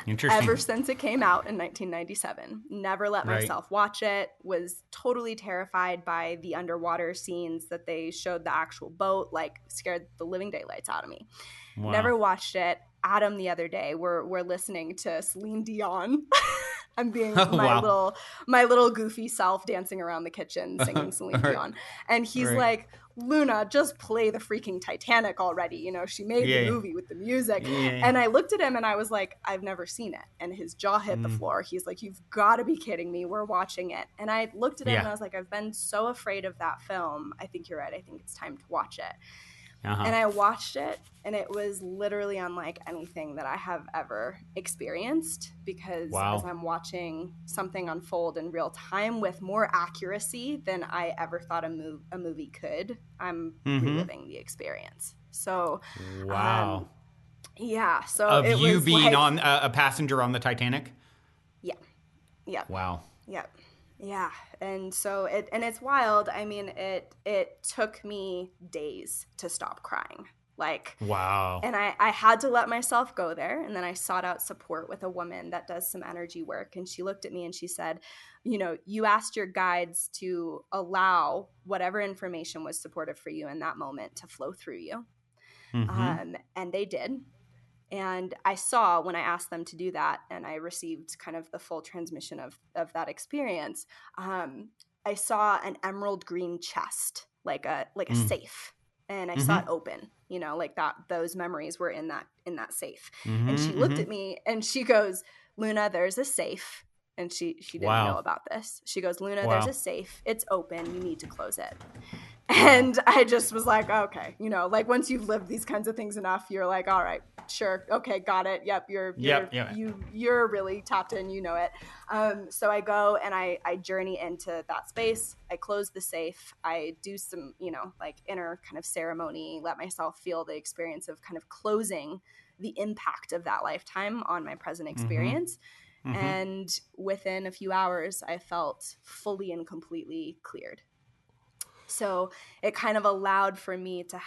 [SPEAKER 1] Interesting.
[SPEAKER 2] Ever since it came out in 1997. Never let myself watch it. Was totally terrified by the underwater scenes that they showed, the actual boat, like scared the living daylights out of me. Wow. Never watched it. Adam the other day, we're listening to Celine Dion. I'm being my little goofy self dancing around the kitchen singing Celine Dion. And he's like, Luna, just play the freaking Titanic already. You know, she made the movie with the music. And I looked at him and I was like, I've never seen it. And his jaw hit the floor. He's like, you've got to be kidding me. We're watching it. And I looked at him and I was like, I've been so afraid of that film. I think you're right. I think it's time to watch it. And I watched it, and it was literally unlike anything that I have ever experienced, because as I'm watching something unfold in real time with more accuracy than I ever thought a movie could, I'm reliving the experience. So, yeah. So
[SPEAKER 1] of
[SPEAKER 2] it
[SPEAKER 1] you
[SPEAKER 2] was
[SPEAKER 1] being
[SPEAKER 2] like,
[SPEAKER 1] on a passenger on the Titanic?
[SPEAKER 2] Yeah. Yeah.
[SPEAKER 1] Wow.
[SPEAKER 2] Yeah. Yeah. And so it's wild. I mean, it took me days to stop crying. Like,
[SPEAKER 1] wow.
[SPEAKER 2] And I had to let myself go there. And then I sought out support with a woman that does some energy work. And she looked at me and she said, you know, you asked your guides to allow whatever information was supportive for you in that moment to flow through you. And they did. And I saw, when I asked them to do that, and I received kind of the full transmission of that experience, I saw an emerald green chest, like a safe. And I saw it open, you know, like that, those memories were in that safe. And she looked at me and she goes, Luna, there's a safe. And she didn't know about this. She goes, Luna, there's a safe. It's open. You need to close it. And I just was like, okay, you know, like once you've lived these kinds of things enough, you're like, all right, sure. Okay. Got it. Yep. You're really tapped in, you know it. So I go and I journey into that space. I close the safe. I do some, you know, like inner kind of ceremony, let myself feel the experience of kind of closing the impact of that lifetime on my present experience. And within a few hours, I felt fully and completely cleared. So it kind of allowed for me to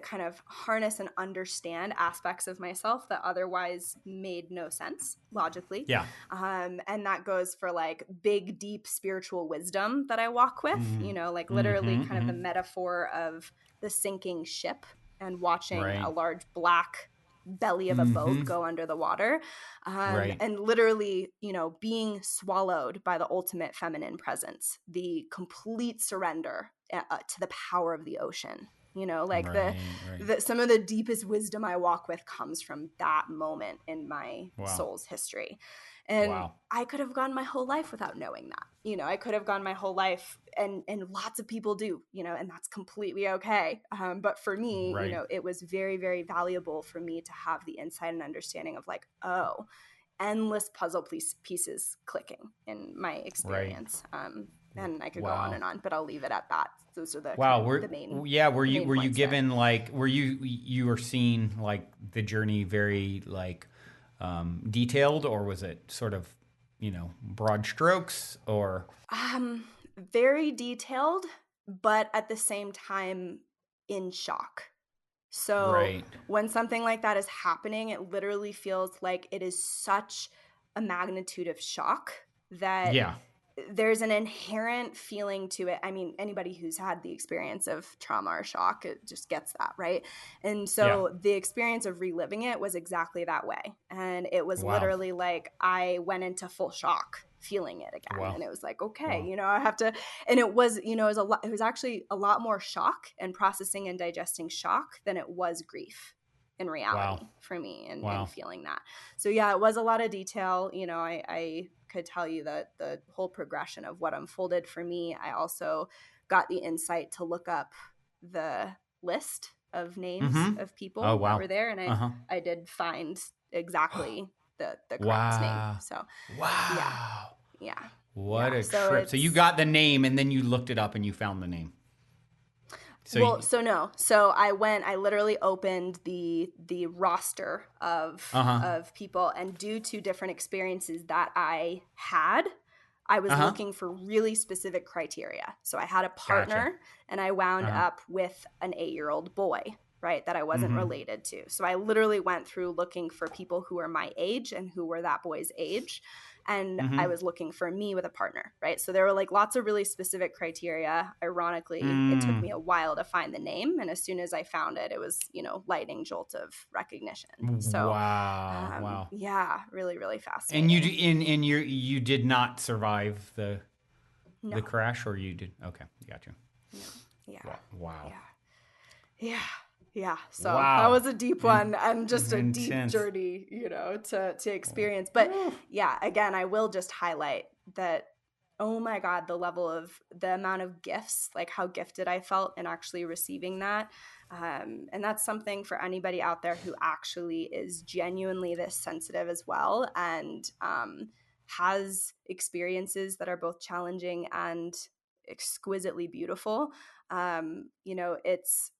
[SPEAKER 2] kind of harness and understand aspects of myself that otherwise made no sense logically.
[SPEAKER 1] Yeah.
[SPEAKER 2] And that goes for like big, deep spiritual wisdom that I walk with, you know, like literally kind of the metaphor of the sinking ship and watching a large black belly of a boat go under the water, and literally, you know, being swallowed by the ultimate feminine presence, the complete surrender to the power of the ocean, Like some of the deepest wisdom I walk with comes from that moment in my soul's history. And I could have gone my whole life without knowing that. I could have gone my whole life, and lots of people do, and that's completely okay. But for me, it was very, very valuable for me to have the insight and understanding of like, oh, endless puzzle pieces clicking in my experience. And I could go on and on, but I'll leave it at that. Those are the main.
[SPEAKER 1] Yeah, were you given like, were you were seeing like the journey very like detailed, or was it sort of, broad strokes, or?
[SPEAKER 2] Very detailed, but at the same time in shock. So when something like that is happening, it literally feels like it is such a magnitude of shock that there's an inherent feeling to it. I mean, anybody who's had the experience of trauma or shock, it just gets that, right? And so the experience of reliving it was exactly that way. And it was literally like I went into full shock feeling it again. And it was like, okay, I have to, and it was, it was actually a lot more shock and processing and digesting shock than it was grief in reality for me, and feeling that. So yeah, it was a lot of detail. I could tell you that the whole progression of what unfolded for me. I also got the insight to look up the list of names of people that were there, and I did find exactly the correct name. So yeah.
[SPEAKER 1] What a trip! So you got the name, and then you looked it up, and you found the name.
[SPEAKER 2] So I literally opened the roster of people, and due to different experiences that I had, I was looking for really specific criteria. So I had a partner, and I wound up with an 8-year-old boy, right, that I wasn't related to. So I literally went through looking for people who were my age and who were that boy's age. And I was looking for me with a partner, right? So there were like lots of really specific criteria. Ironically, it took me a while to find the name. And as soon as I found it, it was, lightning jolt of recognition. So yeah, really, really fascinating.
[SPEAKER 1] And you did not survive the crash, or you did? Okay, gotcha.
[SPEAKER 2] No. Yeah.
[SPEAKER 1] Wow.
[SPEAKER 2] Yeah. So that was a deep one, and just a deep journey, to experience. But yeah, again, I will just highlight that, oh my God, the amount of gifts, like how gifted I felt in actually receiving that. And that's something for anybody out there who actually is genuinely this sensitive as well, and has experiences that are both challenging and exquisitely beautiful. It's,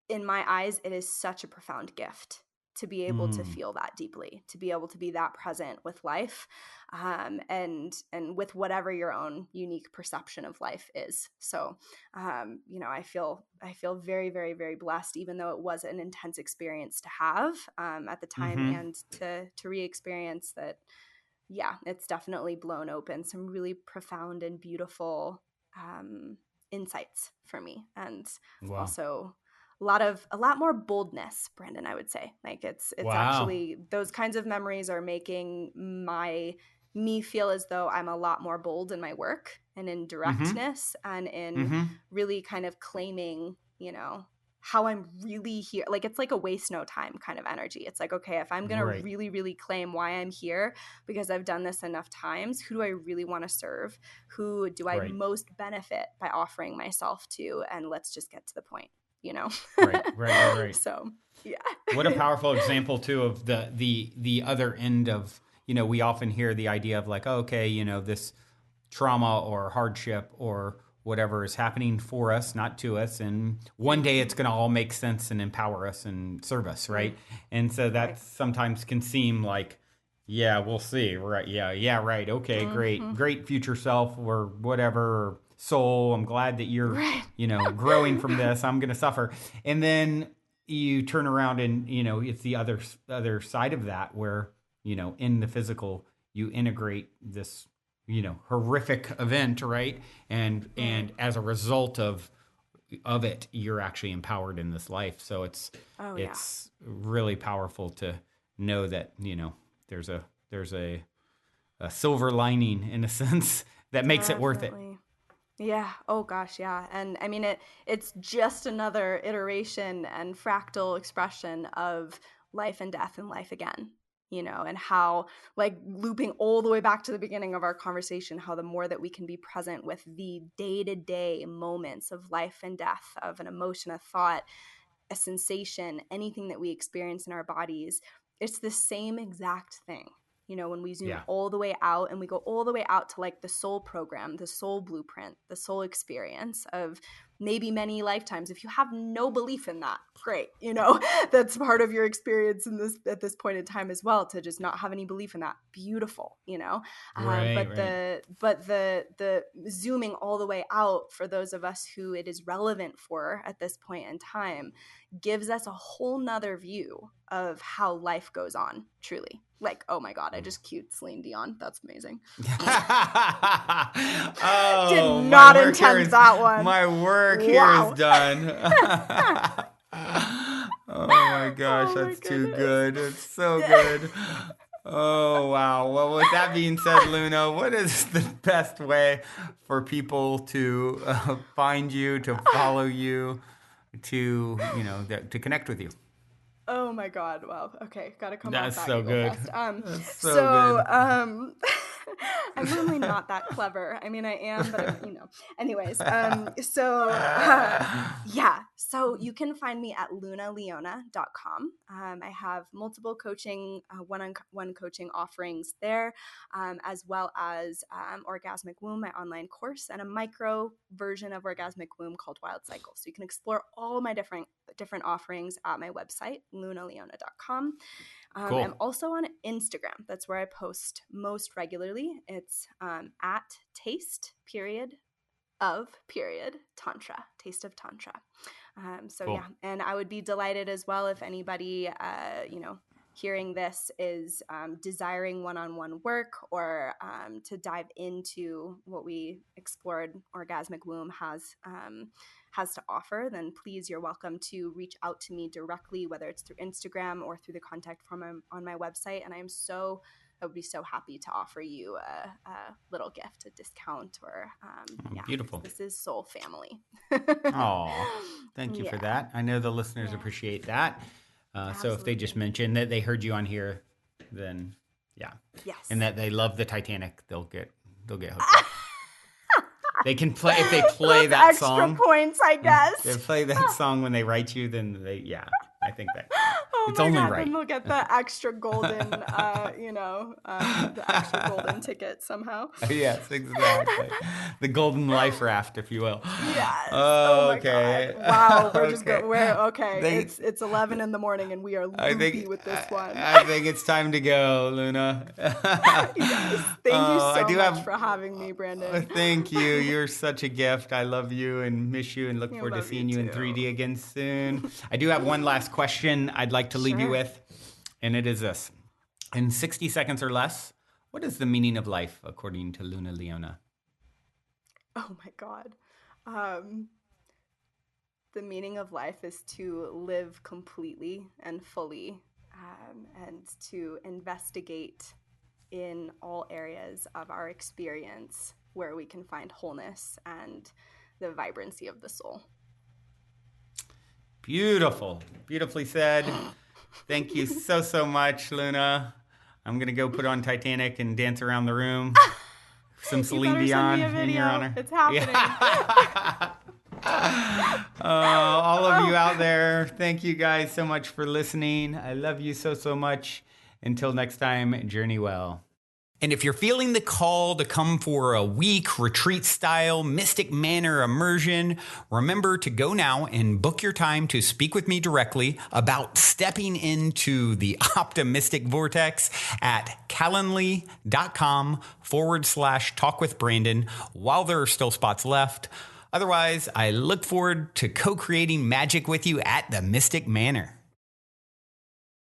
[SPEAKER 2] in my eyes, it is such a profound gift to be able to feel that deeply, to be able to be that present with life, and with whatever your own unique perception of life is. So, I feel very, very, very blessed, even though it was an intense experience to have at the time, and to re-experience that. Yeah, it's definitely blown open some really profound and beautiful insights for me, and also a lot more boldness, Brandon, I would say. Like it's actually, those kinds of memories are making me feel as though I'm a lot more bold in my work and in directness, and in really kind of claiming, how I'm really here. Like it's like a waste no time kind of energy. It's like, okay, if I'm going to really, really claim why I'm here because I've done this enough times, who do I really want to serve? Who do I most benefit by offering myself to? And let's just get to the point.
[SPEAKER 1] Right.
[SPEAKER 2] So, yeah.
[SPEAKER 1] What a powerful example too of the other end of, we often hear the idea of like, oh, okay, this trauma or hardship or whatever is happening for us, not to us, and one day it's going to all make sense and empower us and serve us, right? And so that sometimes can seem like, yeah, we'll see, right? Yeah, right. Okay, great future self or whatever. Soul, I'm glad that you're, growing from this. I'm going to suffer. And then you turn around and, it's the other side of that where, in the physical, you integrate this, horrific event, right? And as a result of it, you're actually empowered in this life. So it's really powerful to know that, there's a silver lining in a sense that makes it worth it.
[SPEAKER 2] Yeah. Oh gosh, yeah. And I mean it's just another iteration and fractal expression of life and death and life again. And how, like, looping all the way back to the beginning of our conversation, how the more that we can be present with the day-to-day moments of life and death, of an emotion, a thought, a sensation, anything that we experience in our bodies, it's the same exact thing. When we zoom
[SPEAKER 1] Yeah.
[SPEAKER 2] all the way out and we go all the way out to like the soul program, the soul blueprint, the soul experience of maybe many lifetimes. If you have no belief in that, great. That's part of your experience at this point in time as well, to just not have any belief in that. Beautiful,
[SPEAKER 1] Right,
[SPEAKER 2] but the zooming all the way out for those of us who it is relevant for at this point in time gives us a whole nother view of how life goes on, truly. Like, oh my God, I just cued Celine Dion. That's amazing.
[SPEAKER 1] Oh,
[SPEAKER 2] did not intend that one.
[SPEAKER 1] My work here is done. Oh my gosh, that's too good. It's so good. Oh, wow. Well, with that being said, Leona, what is the best way for people to find you, to follow you, to connect with you?
[SPEAKER 2] Oh my God! Wow. Okay, gotta come
[SPEAKER 1] That's
[SPEAKER 2] off that
[SPEAKER 1] so
[SPEAKER 2] giggle
[SPEAKER 1] good.
[SPEAKER 2] fest.
[SPEAKER 1] That's so good.
[SPEAKER 2] I'm normally not that clever. I mean, I am, but Anyways, yeah. So you can find me at lunaleona.com. I have multiple coaching, one-on-one coaching offerings there, as well as Orgasmic Womb, my online course, and a micro version of Orgasmic Womb called Wild Cycle. So you can explore all my different offerings at my website, lunaleona.com.
[SPEAKER 1] Cool.
[SPEAKER 2] I'm also on Instagram. That's where I post most regularly. It's at taste tantra, taste of tantra.
[SPEAKER 1] Cool.
[SPEAKER 2] Yeah, and I would be delighted as well if anybody, hearing this is desiring one-on-one work, or to dive into what we explored Orgasmic Womb has to offer, then please, you're welcome to reach out to me directly, whether it's through Instagram or through the contact form on my website. And I would be so happy to offer you a little gift, a discount, or
[SPEAKER 1] beautiful.
[SPEAKER 2] This is soul family.
[SPEAKER 1] Oh, thank you for that. I know the listeners appreciate that. So if they just mention that they heard you on here, then yes, and that they love the Titanic, they'll get hooked up. They can play if they play that
[SPEAKER 2] extra
[SPEAKER 1] song.
[SPEAKER 2] Extra points, I guess.
[SPEAKER 1] They play that song when they write you, then I think that it's
[SPEAKER 2] my
[SPEAKER 1] only
[SPEAKER 2] God,
[SPEAKER 1] right.
[SPEAKER 2] Then they'll get the extra golden, the extra golden ticket somehow.
[SPEAKER 1] Yes, exactly. The golden life raft, if you will.
[SPEAKER 2] Yes.
[SPEAKER 1] Okay.
[SPEAKER 2] God. Wow. We're just It's 11 in the morning and we are loopy with this one.
[SPEAKER 1] I think it's time to go, Luna.
[SPEAKER 2] Yes. Thank you so much for having me, Brandon.
[SPEAKER 1] Thank you. You're such a gift. I love you and miss you and look forward to seeing you in 3D again soon. I do have one last question I'd like to leave you with, and it is this. In 60 seconds or less, what is the meaning of life according to Luna Leona?
[SPEAKER 2] Oh my God. The meaning of life is to live completely and fully, and to investigate in all areas of our experience where we can find wholeness and the vibrancy of the soul.
[SPEAKER 1] Beautiful. Beautifully said. Thank you so much, Luna. I'm going to go put on Titanic and dance around the room. Some Celine Dion in your honor.
[SPEAKER 2] It's happening.
[SPEAKER 1] All of you out there, thank you guys so much for listening. I love you so much. Until next time, journey well. And if you're feeling the call to come for a week retreat-style Mystic Manor immersion, remember to go now and book your time to speak with me directly about stepping into the optimistic vortex at calendly.com/talkwithbrandon while there are still spots left. Otherwise, I look forward to co-creating magic with you at the Mystic Manor.